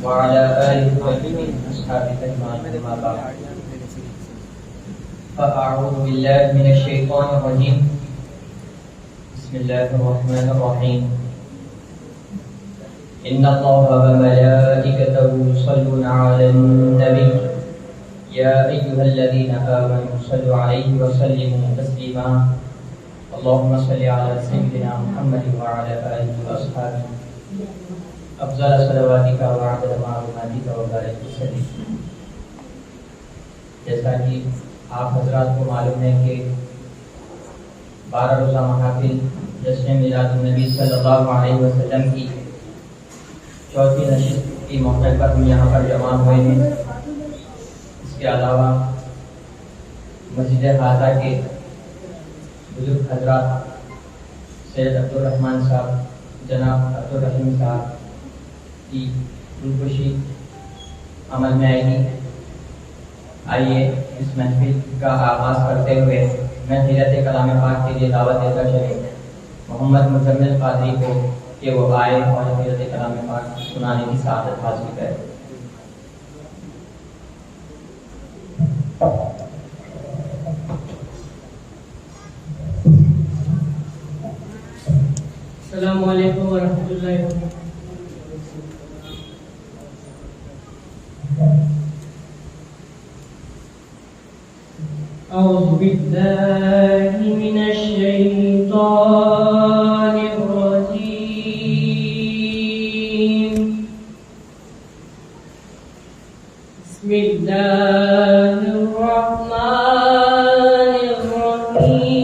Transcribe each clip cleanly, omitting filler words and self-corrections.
وعلى آله وأصحابه أجمعين أما بعد فأعوذ بالله من الشيطان الرجيم بسم الله الرحمن الرحيم إن الله وملائكته يصلون على النبي يا أيها الذين آمنوا صلوا عليه وسلموا تسليما اللهم صل على سيدنا محمد وعلى آله وأصحابه افضل صلواتک وعدد معلوماتک وبارک وسلم۔ جیسا کہ آپ حضرات کو معلوم ہے کہ 12 روزہ محافل جشن میلاد النبی صلی اللہ علیہ وسلم کی چوتھی نشست کی موقع پر ہم یہاں پر جمع ہوئے ہیں۔ اس کے علاوہ مسجد حاضہ کے بزرگ حضرات سید عبدالرحمن صاحب، جناب عبدالرحیم صاحب کی روپوشی عمل میں آئے گی۔ آئیے اس محفل کا آغاز کرتے ہوئے میں سیرت کلام پاک کے لیے دعوت دیتا چلوں محمد مزمل قادری کو کہ وہ آئے اور سیرت کلام پاک سنانے کی سعادت حاصل کرے۔ السلام علیکم ورحمۃ اللہ وبرکاتہ۔ أعوذ بالله من الشيطان الرجيم بسم الله الرحمن الرحيم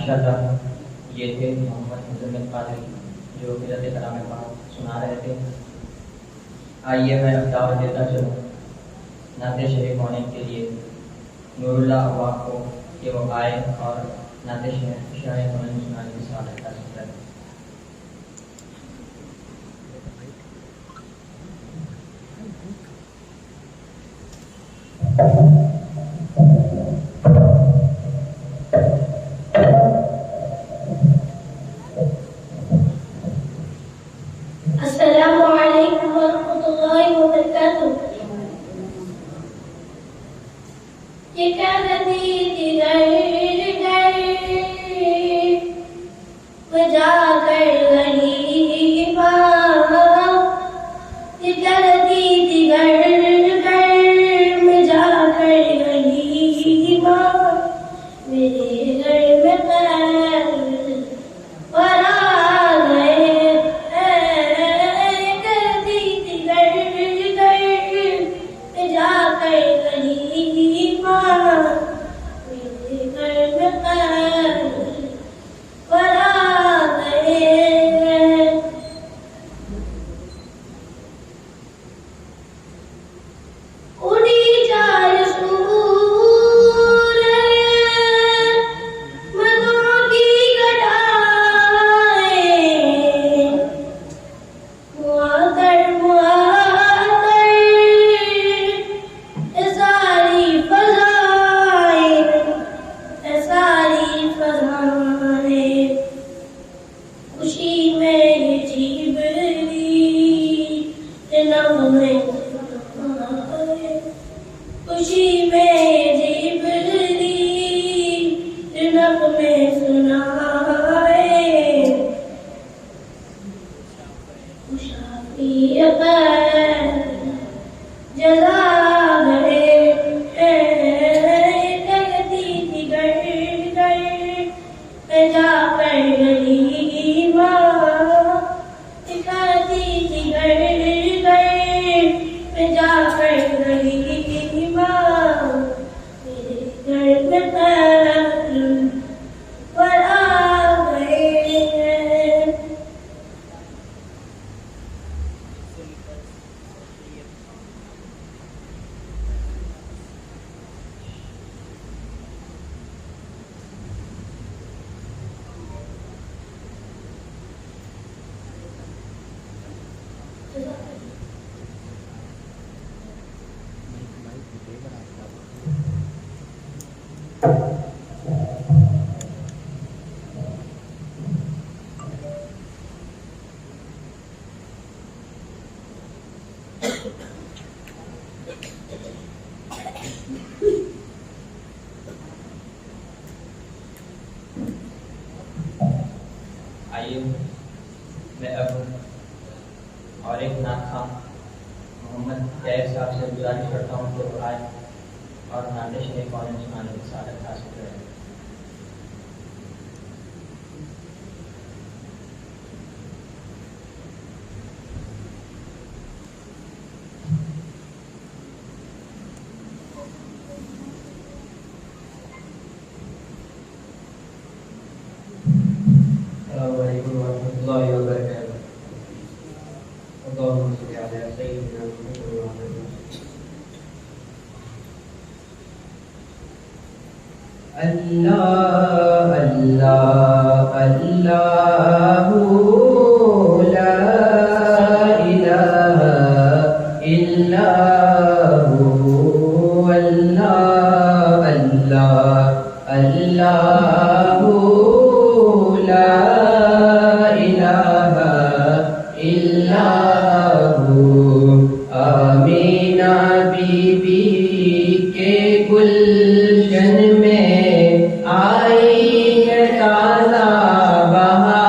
ماشاءاللہ یہ تھے محمد مزمل قادری جو قرۃ کلام پاک سنا رہے تھے۔ آئیے میں اب دعوت دیتا چلوں نعت شریف ہونے کے لیے نور اللہ عوام کو کہ وہ آئے اور نعت شریف سنانے کی سعادت حاصل کریں۔ السلام علیکم ورحمۃ اللہ وبرکاتہ۔ یہ کہتی تھی گھر گھر میں جا کر غریبا، یہ کہتی تھی گھر گھر میں جا کر غریبا، میرے گھر میں خیر اور آ گئے، کرتی تھی گھر گھر میں جا کر غریبا، میرے گھر میں خیر اور آ گئے۔ اڑی جائے سور مدوں کی گٹائیں، معطر معطر اے ساری فضائیں، اے ساری فضائیں، خوشی میں یہ جبریل نغمے سنائے، خوشی میں جبریل نغمے سنائے، شافی خیر جزا گئے، کہتی تھی گھر گھر میں جا کر غریبا، کہتی تھی گھر گھر میں جا کر غریبا، میرے گھر میں خیر اور آ گئے۔ آئیے میں اب اور ایک نعت خواں محمد طیب صاحب سے گزارش کرتا ہوں کہ وہ آئے اور نعت شریف سنانے کی سعادت حاصل کریں۔ السلام علیکم ورحمۃ اللہ وبرکاتہ۔ اللہم صل علی سیدنا محمد وعلی آلہ۔ اللہ اللہ اللہ لا الہ الا ہو، اللہ اللہ اللہ لا الہ الا ہو۔ آمینہ بی بی کے گلشن میں آئی ہے تازہ بہار،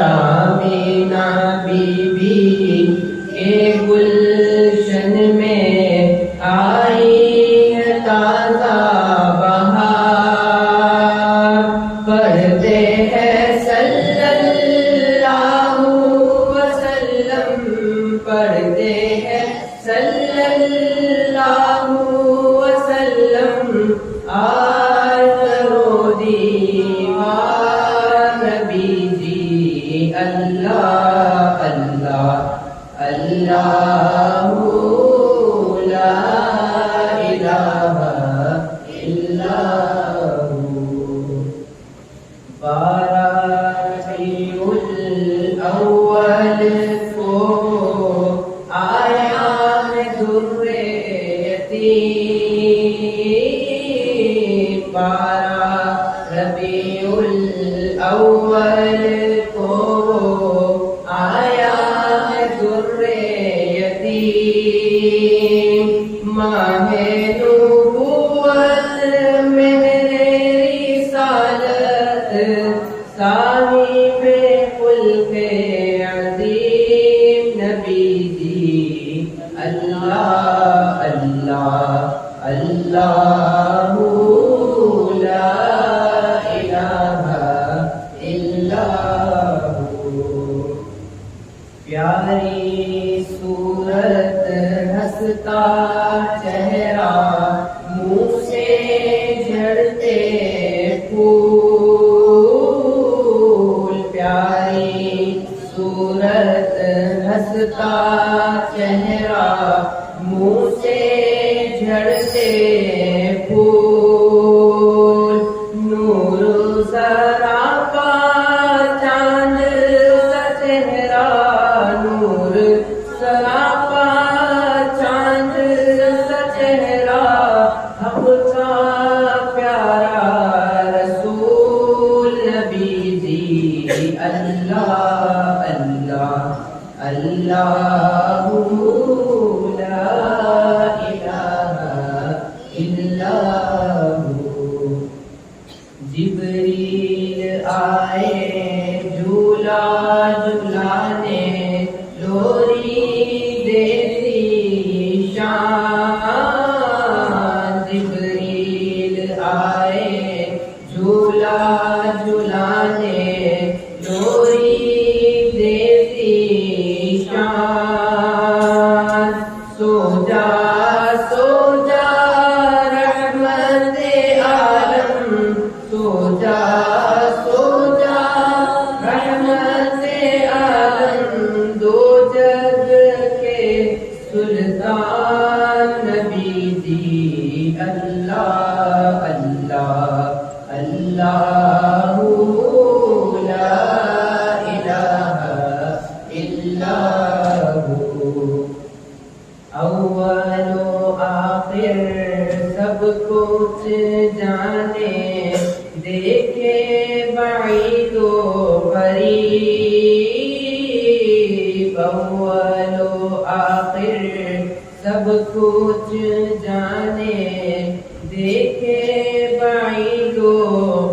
آمینہ بی بی کے گلشن میں آئی ہے تازہ بہار، پڑھتے ہیں صلی اللہ وسلم، پڑھتے ہیں صلی اللہ وسلم، آج لا الہ الا ہو. 12 ربیع الاول کو آیا ہے در یتیم. 12 ربیع الاول کو آیا ہے در یتیم. ماہ نبوت مہر رسالت صاحب خلق عظیم نبی جی. اللہ اللہ اللہ لا الہ الا ہو. پیاری صورت ہنستا چہرہ منہ سے جھڑتے پھول. پیاری صورت ہنستا چہرہ منہ سے جھڑتے پھول. نور سراپا چاند سا چہرہ. نور سراپا چاند سا چہرہ. حق کا پیارا رسول نبی جی. اللہ اللہ اللہ لا الہ الا ہو. جبریل آئے جھولا جھلانے لوری دیتی شان. جبریل آئے جھولا جھلانے لوری دیتی شان. سو جا سو جا رحمت عالم. سو جا سو جا رحمت عالم. دو جگ کے سلطان نبی جی. اللہ اللہ اللہ لا الہ الا ہو. اول و آخر سب کچھ جانے دیکھے بعید و قریب. اول و آخر سب کچھ جانے دیکھے بعید و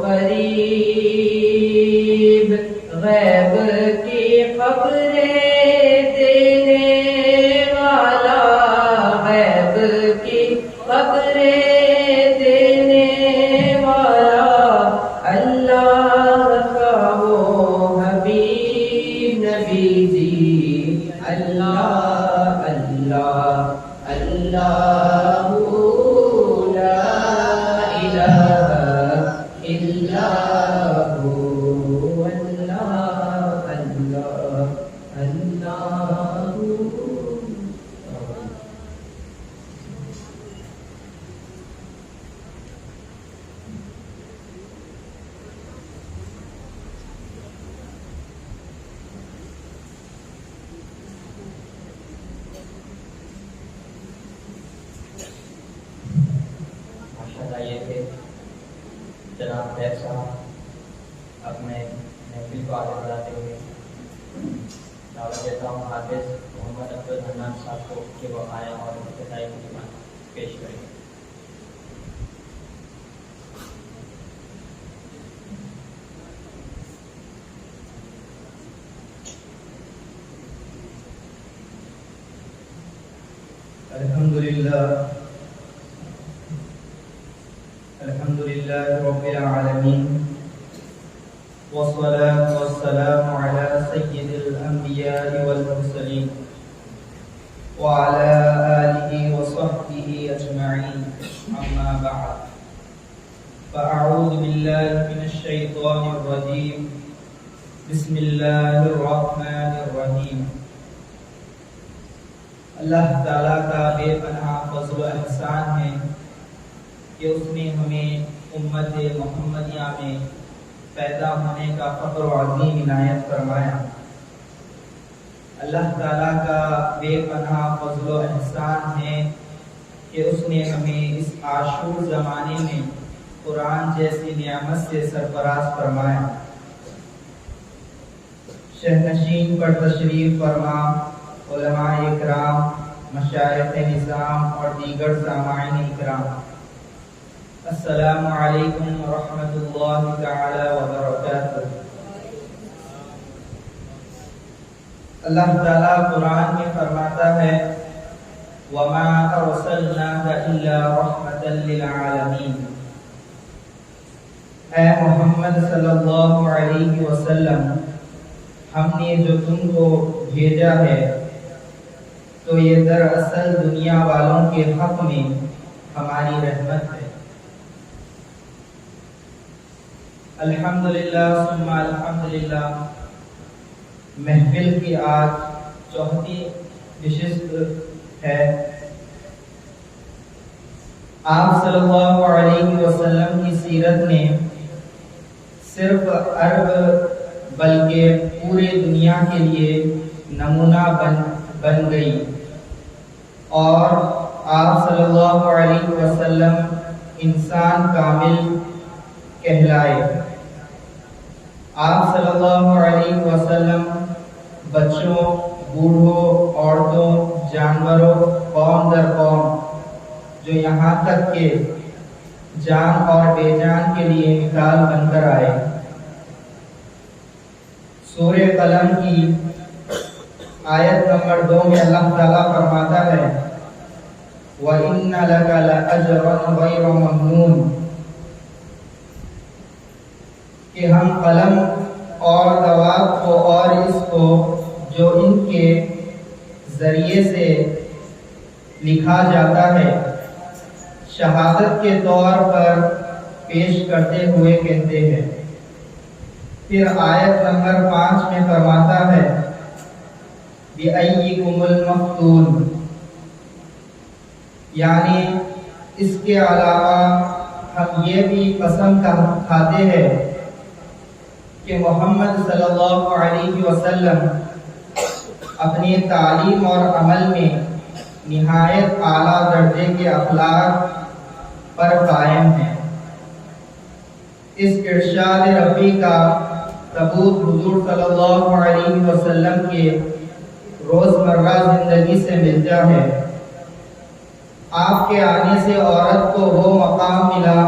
قریب. غیب کی خبریں دینے والا. غیب کی خبریں دینے والا. اللہ کا وہ حبیب نبی جی. اللہ اللہ اللہ لا الہ الا ہو. اللہ اللہ اللہ. ماشاءاللہ یہ تھے جناب فیض صاحب اپنے محفل کو آگے بڑھاتے ہوئے. دعوت دیتا ہوں حافظ محمد عبد الحنان صاحب کو کہ وہ آیا اور افتتاحی کلمات پیش کریں. الحمد لله رب العالمين والصلاة والسلام على سيد الأنبياء والمرسلين وعلى آله وصحبه أجمعين. أما بعد فأعوذ بالله من الشيطان الرجيم. بسم الله الرحمن الرحيم. اللہ تعالیٰ کا بے پناہ فضل و احسان ہے کہ اس نے ہمیں امت محمدیہ میں پیدا ہونے کا فخر و عظیم عنایت فرمایا۔ اللہ تعالیٰ کا بے پناہ فضل و احسان ہے کہ اس نے ہمیں اس عاشور زمانے میں قرآن جیسی نعمت سے سرفراز فرمایا۔ شہنشین پر تشریف فرما، علماء اکرام، مشائخ نظام اور دیگر سامعین اکرام، السلام علیکم ورحمۃ اللہ تعالی وبرکاتہ۔ اللہ تعالیٰ قرآن میں فرماتا ہے وَمَا أَرْسَلْنَاكَ إِلَّا رَحْمَةً لِلْعَالَمِينَ، اے محمد صلی اللہ علیہ وسلم، ہم نے جو تم کو بھیجا ہے تو یہ دراصل دنیا والوں کے حق میں ہماری رحمت ہے۔ الحمدللہ ثم الحمدللہ، محفل کی آج چوتھی نشست ہے۔ آپ صلی اللہ علیہ وسلم کی سیرت میں صرف عرب بلکہ پورے دنیا کے لیے نمونہ بن گئی، اور آپ صلی اللہ علیہ وسلم انسان کامل کہلائے۔ آپ صلی اللہ علیہ وسلم بچوں، بوڑھوں، عورتوں، جانوروں، قوم در قوم، جو یہاں تک کہ جان اور بے جان کے لیے مثال بن کر آئے۔ سورہ قلم کی آیت نمبر 2 میں اللہ تعالیٰ فرماتا ہے وَإِنَّ لَكَ لَأَجْرًا غَيْرَ مَمْنُونٍ، کہ ہم قلم اور دوات کو اور اس کو جو ان کے ذریعے سے لکھا جاتا ہے شہادت کے طور پر پیش کرتے ہوئے کہتے ہیں۔ پھر آیت نمبر 5 میں فرماتا ہے بِأَيِّكُمُ الْمَفْتُونُ، یعنی اس کے علاوہ ہم یہ بھی قسم کھاتے ہیں کہ محمد صلی اللہ علیہ وسلم اپنی تعلیم اور عمل میں نہایت اعلیٰ درجے کے اخلاق پر قائم ہیں۔ اس ارشاد ربی کا ثبوت حضور صلی اللہ علیہ وسلم کے روزمرہ زندگی سے ملتا ہے۔ آپ کے آنے سے عورت کو وہ مقام ملا،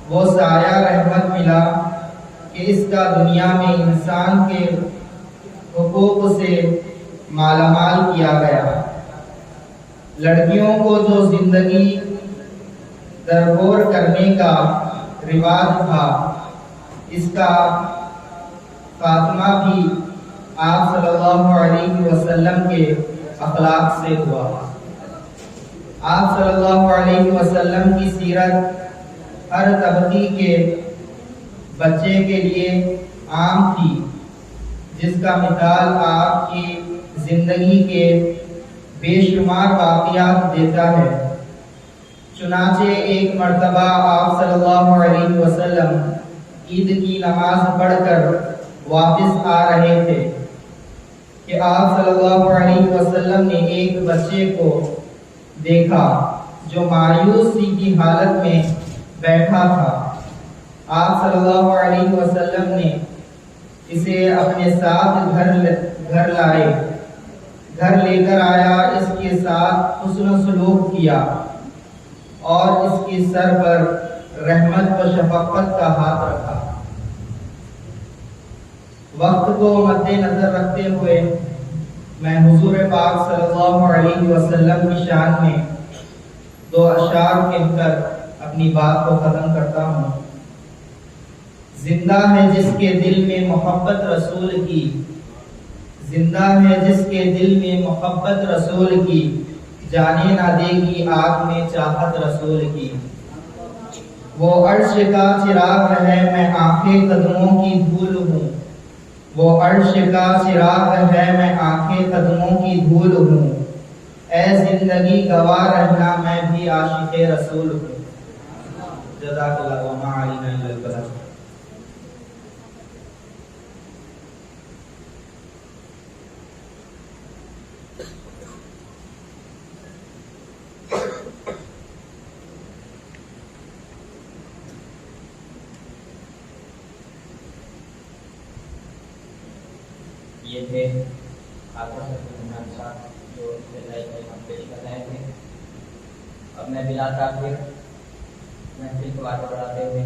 وہ سایہ رحمت ملا کہ اس کا دنیا میں انسان کے حقوق سے مالا مال کیا گیا۔ لڑکیوں کو جو زندگی درگور کرنے کا رواج تھا، اس کا خاتمہ بھی آپ صلی اللہ علیہ وسلم کے اخلاق سے ہوا۔ آپ صلی اللہ علیہ وسلم کی سیرت ہر طبقے کے بچے کے لیے عام تھی، جس کا مثال آپ کی زندگی کے بے شمار واقعات دیتا ہے۔ چنانچہ ایک مرتبہ آپ صلی اللہ علیہ وسلم عید کی نماز پڑھ کر واپس آ رہے تھے کہ آپ صلی اللہ علیہ وسلم نے ایک بچے کو دیکھا جو مایوسی کی حالت میں بیٹھا تھا۔ آپ صلی اللہ علیہ وسلم نے اسے اپنے ساتھ گھر لائے، گھر لے کر آیا، اس کے ساتھ حسن و سلوک کیا اور اس کی سر پر رحمت و شفقت کا ہاتھ رکھا۔ وقت کو مد نظر رکھتے ہوئے میں حضور پاک صلی اللہ علیہ وسلم کی شان میں 2 اشعار کہہ کر اپنی بات کو ختم کرتا ہوں۔ زندہ ہے جس کے دل میں محبت رسول کی، زندہ ہے جس کے دل میں محبت رسول کی، جانے نہ دے گی آگ میں چاہت رسول کی۔ وہ عرش کا چراغ ہے میں آنکھیں قدموں کی دھول ہوں، وہ عرش کا چراغ ہے میں آنکھیں قدموں کی دھول ہوں، اے زندگی گواہ رہنا میں بھی عاشق رسول ہوں. جزاک اللہ وما علینا الا البلاغ. یہ تھے آقا عمران صاحب جو ابتدائی کلمہ پیش کر رہے تھے. اب میں بلا تاخیر محفل کو آگے بڑھاتے ہوئے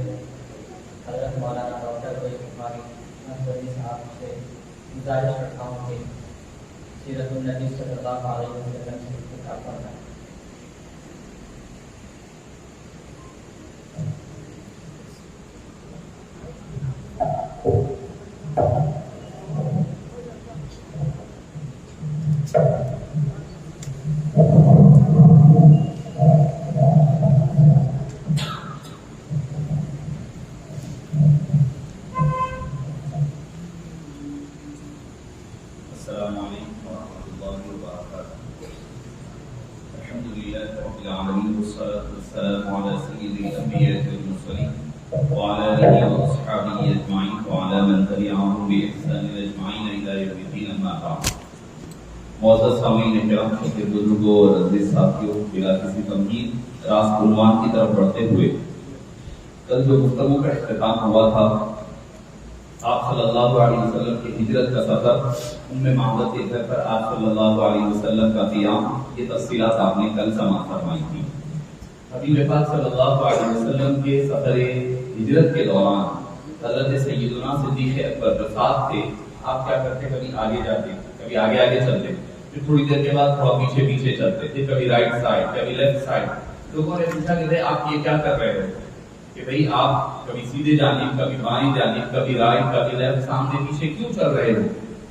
حضرت مولانا ڈاکٹر کوئی بخاری نصری صاحب سے گزارش کرتا ہوں کہ سیرت النبی صلی اللہ علیہ وسلم سے خطاب کرنا. السلام علیکم ورحمۃ اللہ وبرکاتہ. الحمد للہ رب العالمین والصلاة والسلام علی سید الانبیاء والمرسلین وعلی آلہ واصحابہ اجمعین وعلی من تبعهم بإحسان اجمعین الی یوم الدین. اما بعد. معزز سامعین کرام، چھوٹے بزرگوں اور عزیز ساتھیوں، بلا کسی تمہید راست عنوان کی طرف بڑھتے ہوئے کل جو گفتگو کا اختتام ہوا تھا آپ صلی اللہ علیہ وسلم کی ہجرت کا سفر، ام معبد کے گھر پر آپ صلی اللہ علیہ وسلم کا قیام، یہ تفصیلات آپ نے کل سماعت فرمائی تھی. حبیب پاک صلی اللہ علیہ وسلم کے سفر ہجرت کے دوران حضرت سیدنا صدیق اکبر جو ساتھ تھے، آپ کیا کرتے؟ کبھی آگے جاتے، کبھی آگے آگے چلتے، پھر تھوڑی دیر کے بعد تھوڑا پیچھے پیچھے چلتے تھے، کبھی رائٹ سائڈ کبھی لیفٹ سائڈ. لوگوں نے پوچھا کہ آپ یہ کیا کر رہے ہو؟ کہ بھئی آپ کبھی سیدھے جانب، کبھی بائیں جانب، کبھی رائٹ کبھی لیفٹ، سامنے پیچھے کیوں چل رہے ہو؟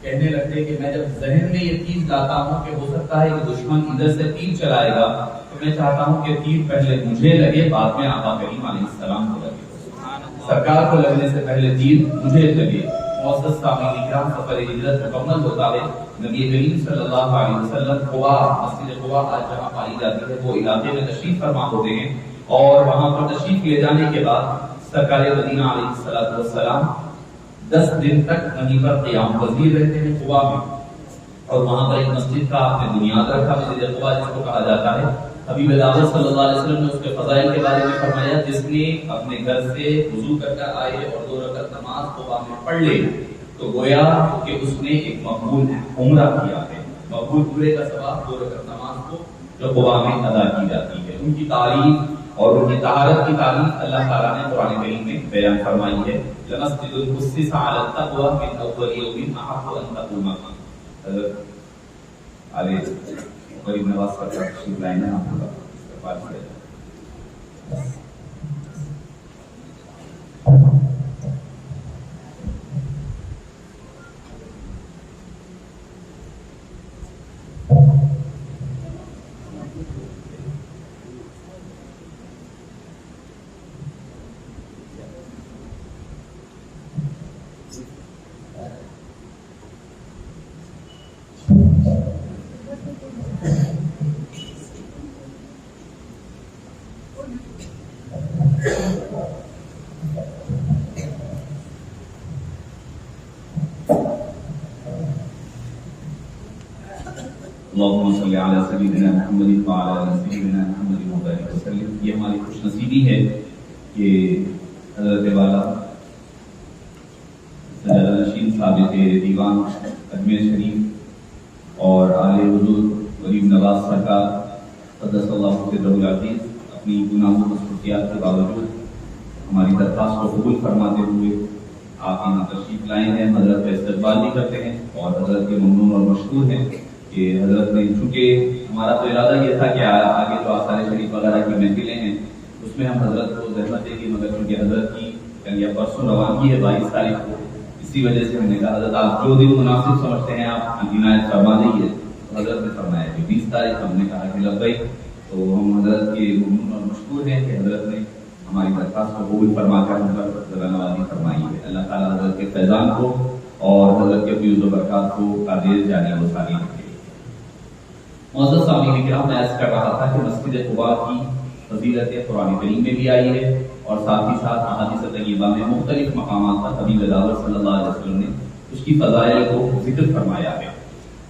کہنے لگتے کہ میں جب ذہن میں یہ چیز لاتا ہوں کہ ہو سکتا ہے کہ دشمن ادھر سے تیر چلائے گا، تو میں چاہتا ہوں کہ تیر پہلے مجھے لگے، بعد میں آقا کریم علیہ السلام کو لگے. سرکار کو لگنے سے پہلے تیر مجھے لگے. معزز سامعین کرام، سفر ہجرت مکمل ہوتا ہے. نبی کریم صلی اللہ علیہ وسلم قباء، مسجد قباء آج جہاں پائی جاتی ہے، وہ علاقے میں تشریف فرما ہوتے ہیں، اور وہاں پر تشریف لے جانے کے بعد سرکار مدینہ علیہ السلام 10 دن تک وہیں پر قیام پذیر رہتے ہیں قباء میں. اور وہاں پر ایک مسجد کا آپ نے بنیاد رکھا، مسجد قباء جس کو کہا جاتا ہے. حبیب دعوت صلی اللہ علیہ وسلم نے اس کے فضائل کے بارے میں فرمایا، جس نے اپنے گھر سے وضو کر کر آئے اور 2 رکعت نماز قباء میں پڑھ لے تو گویا کہ اس نے ایک مقبول عمرہ کیا ہے. مقبول عمرے کا ثواب 2 رکعت نماز کو جو قباء میں ادا کی جاتی ہے. ان کی تعریف اور ان کی طہارت کی تعریف اللہ تعالیٰ نے قرآن کریم میں بیان فرمائی ہے. لَمَسْجِدٌ أُسِّسَ عَلَى التَّقْوَىٰ مِنْ أَوَّلِ يَوْمٍ أَحَقُّ أَن تَقُومَ فِيهِ. حضرت علی غریب نواز کا تشریف لائیں گے، آپ کا استقبال کیا جائے. اللهم صل على سيدنا محمد وعلى آل سيدنا محمد وبارك وسلم. یہ ہماری خوش نصیبی ہے کہ حضرت والا سجادہ نشین ثابت دیوان اجمیر شریف اور آل حضور غریب نواز سرکار قدس اللہ سرہ العزیز اپنی گناہوں و خصوصیات کے باوجود ہماری درخواست کو قبول فرماتے ہوئے آپ یہاں تشریف لائے ہیں. حضرت کا استقبال بھی کرتے ہیں اور حضرت کے ممنون اور مشکور ہیں کہ حضرت نے، چونکہ ہمارا تو ارادہ یہ تھا کہ آگے جو آثار شریف وغیرہ کی محفلیں ہیں اس میں ہم حضرت کو زحمت دیں گے، مگر چونکہ حضرت کی یا پرسوں روانگی ہے 22 تاریخ کو، اسی وجہ سے ہم نے کہا حضرت آپ جو دن مناسب سمجھتے ہیں آپ عنایت فرما دیجیے. تو حضرت نے فرمایا کہ 20 تاریخ. ہم نے کہا کہ لبیک. تو ہم حضرت کے ممنون اور مشکور ہیں کہ حضرت نے ہماری درخواست کو قبول فرما کر ہم پر نوازی فرمائی ہے. اللہ تعالیٰ حضرت کے فیضان کو اور حضرت کے فیض و برکات کو قادر جاری و ساری رکھے. معزز سامعین کرام، میں عرض کر رہا تھا کہ مسجد قباء کی فضیلت قرآن کریم میں بھی آئی ہے اور ساتھ ہی ساتھ احادیث طیبہ میں مختلف مقامات پر حبیب دعوت صلی اللہ علیہ وسلم نے اس کی فضائل کو ذکر فرمایا ہے۔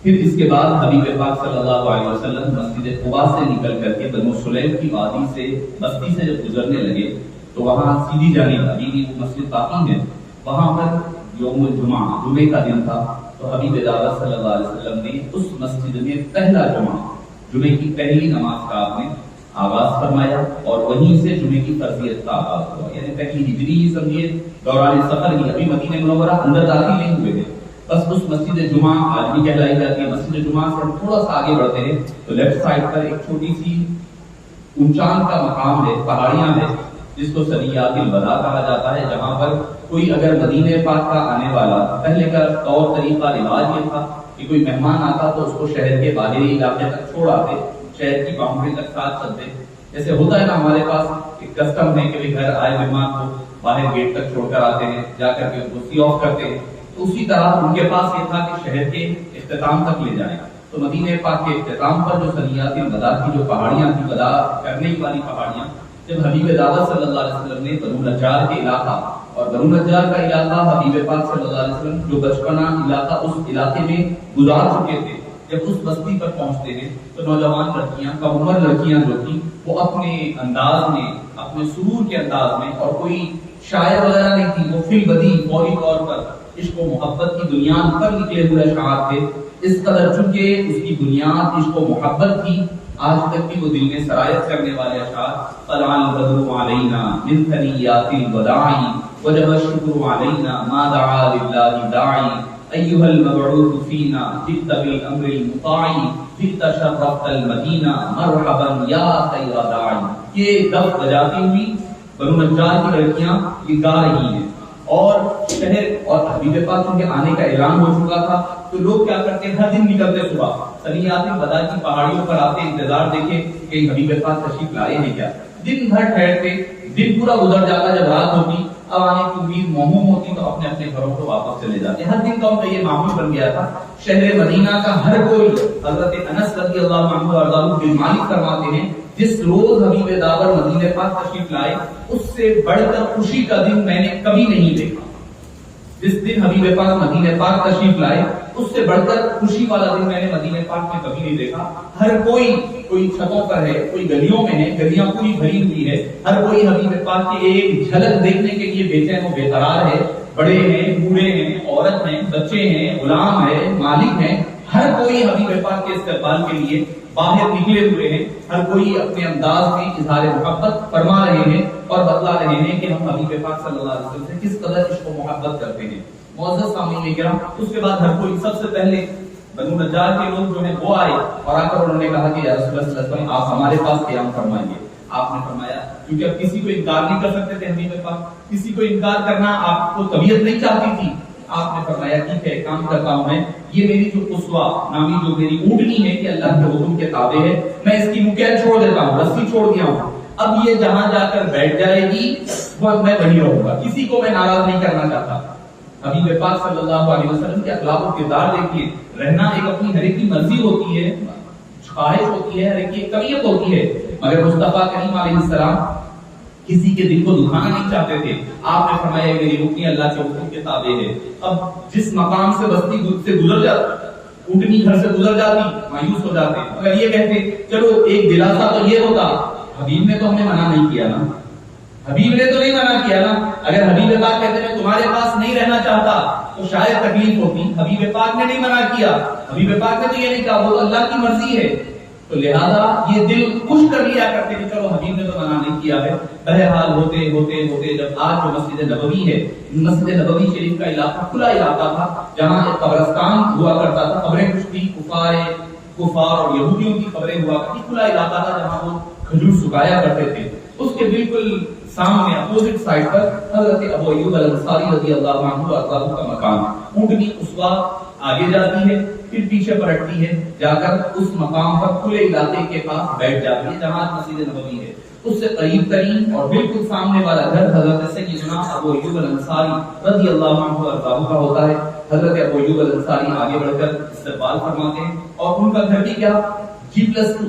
پھر اس کے بعد حبیب پاک صلی اللہ علیہ وسلم مسجد قباء سے نکل کر کے بنو سلیم کی وادی سے بستی سے جب گزرنے لگے تو وہاں سیدھی جانب ابھی بھی وہ مسجد باقی ہے، وہاں پر یوم الجمعہ جمعے کا دن تھا، تو حبیب دعوت صلی اللہ علیہ وسلم نے اس مسجد میں پہلا جمعے کی پہلی نماز کا آپ نے آغاز فرمایا اور وہیں سے جمعے کی فرضیت کا آغاز ہوا، یعنی پہلی ہجری ہی سمجھیے، دوران سفر ہی، ابھی مدینہ منورہ اندر داخل نہیں ہوئے تھے، بس اس مسجد جمعہ آج بھی کہلائی جاتی ہے۔ مسجد جمعہ سے ہم تھوڑا سا آگے بڑھتے ہیں تو لیفٹ سائڈ پر ایک چھوٹی سی اونچان کا مقام ہے، پہاڑیاں ہیں، جس کو ثنیات الوداع کہا جاتا ہے، جہاں پر کوئی اگر مدینہ پاک کا آنے والا، پہلے کا طور طریقہ رواج یہ تھا کہ کوئی مہمان آتا تو اس کو شہر کے باہری علاقے تک چھوڑ آتے، شہر کی باؤنڈری تک ساتھ چلتے، جیسے ہوتا ہے نا ہمارے پاس ایک کسٹم ہے کہ گھر آئے مہمان کو باہر گیٹ تک چھوڑ کر آتے ہیں، جا کر کے ان کو سی آف کرتے ہیں، تو اسی طرح ان کے پاس یہ تھا کہ شہر کے اختتام تک لے جائیں۔ تو مدینہ پاک کے اختتام پر جو ثنیات الوداع کی جو پہاڑیاں تھیں، ودا کرنے والی پہاڑیاں، جب حبیب دعوت صلی اللہ علیہ وسلم نے بنو نجار کے علاقہ، اور بنو نجار کا علاقہ حبیب پاک صلی اللہ علیہ وسلم جو بچپنا علاقہ اس علاقے میں گزار چکے تھے، جب اس بستی پر پہنچتے ہیں تو نوجوان لڑکیاں، کم عمر لڑکیاں جو تھیں، وہ اپنے انداز میں، اپنے سرور کے انداز میں، اور کوئی شاعر وغیرہ نہیں تھی، وہ فی البدی فوری طور پر عشق و محبت کی بنیاد پر نکلے ہوئے اشعار تھے، اس قدر چونکہ اس کی بنیاد عشق و محبت تھی، آج تک بھی وہ دل میں سرایت کرنے والے اشعار، طلع البدر علینا من ثنیات الوداع وجب الشکر علینا ما دعا للہ داعی ایها المبعوث فینا جئت بالامر المطاع جئت شرفت المدینہ مرحبا یا خیر داعی۔ یہ دف بجاتی ہوئی بنو نجار کی لڑکیاں یہ گا رہی ہیں، اور شہر اور حبیب پاک کے آنے کا اعلان ہو چکا تھا، تو لوگ کیا کرتے ہیں، ہر دن نکلتے صبح ثنیات الوداع کی پہاڑیوں پر آتے، انتظار دیکھے کہ حبیب پاک تشریف لائے ہیں کیا، دن بھر ٹھہرتے، دن پورا گزر جاتا، جب رات ہوتی اب آنے کی امید موہوم ہوتی تو اپنے اپنے گھروں کو واپس چلے جاتے۔ ہر دن قوم کا یہ معمول بن گیا تھا۔ شہر مدینہ کا ہر کوئی، حضرت انس رضی اللہ عنہ وارضاہ بن مالک فرماتے ہیں، جس روز حبیب داور مدینہ پاک تشریف لائے اس سے بڑھ کر خوشی کا دن میں نے کبھی نہیں دیکھا۔ جس دن حبیب پاک مدینہ پاک تشریف لائے اس سے بڑھ کر خوشی والا دن میں نے مدینہ پاک میں کبھی نہیں دیکھا۔ ہر کوئی چھتوں پر ہے، کوئی گلیوں میں ہے، گلیاں پوری بھری ہوئی ہے، ہر کوئی حبیب پاک کی ایک جھلک دیکھنے کے لیے بے چین و بے قرار ہے، بڑے ہیں، بوڑھے ہیں، عورت ہیں، بچے ہیں، غلام ہیں، مالک ہیں، ہر کوئی حبیب پاک کے استقبال کے لیے باہر نکلے ہوئے ہیں، ہر کوئی اپنے انداز میں اظہار محبت فرما رہے ہیں اور بتلا رہے ہیں کہ ہم حبیب پاک صلی اللہ علیہ وسلم سے کس قدر عشق و محبت کرتے ہیں۔ معزز سامعین کرام، اس کے بعد ہر کوئی، سب سے پہلے بنو نجار کے لوگ جو ہیں وہ آئے اور آ کر انہوں نے کہا کہ یا رسول اللہ صلی اللہ علیہ وسلم آپ ہمارے پاس قیام فرمائیے۔ آپ نے فرمایا، کیونکہ اب کسی کو انکار نہیں کر سکتے تھے حبیب پاک، کسی کو انکار کرنا آپ کو طبیعت نہیں چاہتی تھی، آپ نے فرمایا ٹھیک ہے کام کرتا ہوں میں، یہ میری جو قصوہ نامی جو میری اونٹنی ہے کہ اللہ کے حکم کے تابع ہے، میں اس کی مکیل چھوڑ دیتا ہوں، رسی چھوڑ دیا ہوں، اب یہ جہاں جا کر بیٹھ جائے گی وہ میں وہیں رہوں گا، کسی کو میں ناراض نہیں کرنا چاہتا۔ حبیب پاک صلی اللہ علیہ وسلم کے اخلاق و کردار دیکھیے، رہنا ایک اپنی ہر ایک کی مرضی ہوتی ہے، خواہش ہوتی ہے، ہر ایک کی طبیعت ہوتی ہے، مگر مصطفیٰ کریم علیہ السلام کسی کے دل کو دکھانا نہیں چاہتے تھے۔ آپ نے فرمایا میری اونٹنی اللہ کے حکم کے تابع ہے، اب جس مقام سے بستی سے گزر جاتی، اونٹنی گھر سے گزر جاتی، مایوس ہو جاتے، اگر یہ کہتے چلو ایک دلاسا تو یہ ہوتا، حبیب نے تو ہمیں منع نہیں کیا نا، حبیب نے تو نہیں منع کیا نا، اگر حبیب پاک کہتے میں تمہارے پاس نہیں رہنا چاہتا تو شاید تکلیف ہوتی، حبیب پاک نے نہیں منع کیا، حبیب پاک نے تو یہ نہیں کہا، وہ اللہ کی مرضی ہے، تو لہذا یہ دل خوش کر لیا کرتے کہ چلو حبیب نے تو منع نہیں کیا ہے۔ بہرحال ہوتے ہوتے ہوتے جب آج جو مسجد نبوی ہے، مسجد نبوی شریف کا علاقہ کھلا علاقہ تھا، جہاں ایک قبرستان ہوا کرتا تھا، قبریں کچھ تھی، کفار اور یہودیوں کی قبریں ہوا کرتی، کھلا علاقہ تھا جہاں وہ کھجور سکایا کرتے تھے۔ اس کے بالکل سامنے اپوزٹ سائڈ پر حضرت ابو ایوب الانصاری رضی اللہ عنہ کا مکان، اونٹنی اسوا آگے جاتی ہے، پھر پیچھے پلٹتی ہے، جا کر اس مقام پر کھلے علاقے کے پاس بیٹھ جاتی ہے جہاں مسجد نبوی ہے۔ اس سے قریب ترین اور بالکل سامنے والا گھر حضرت سیدنا ابو ایوب الانصاری رضی اللہ عنہ کا ہوتا ہے۔ حضرت ابو ایوب الانصاری آگے بڑھ کر استقبال فرماتے ہیں، اور ان کا گھر بھی کیا G+2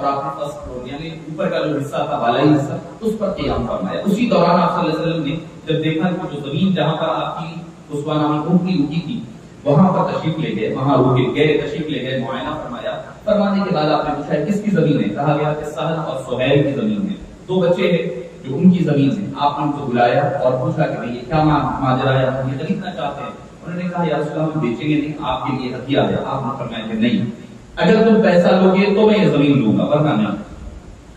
اور آپ نے فرسٹ فلور یعنی اوپر کا جو حصہ تھا بالائی حصہ اس پر قیام فرمایا. اسی دوران آپ صلی اللہ علیہ وسلم نے جب دیکھا کہ جو زمین جہاں پر آپ کی قصوہ نامی اونٹنی رکی تھی وہاں پر تشریف لے گئے, وہاں رکے گئے, تشریف لے گئے, معائنہ فرمایا. فرمانے کے بعد آپ نے پوچھا کس کی زمین ہے؟ کہا گیا کہ سہل اور سہیل کی زمین ہے, 2 بچے ہیں جو ان کی زمین ہے. آپ نے ان کو بلایا اور پوچھا کہ بھئی یہ کیا ماجرا ہے, ہم یہ خریدنا چاہتے ہیں. انہوں نے کہا یا رسول اللہ ہم بیچیں گے نہیں, آپ کے لیے ہدیہ ہے. آپ نے فرمایا کہ نہیں, اگر تم پیسہ لوگے تو میں یہ زمین لوں گا ورنہ نہیں.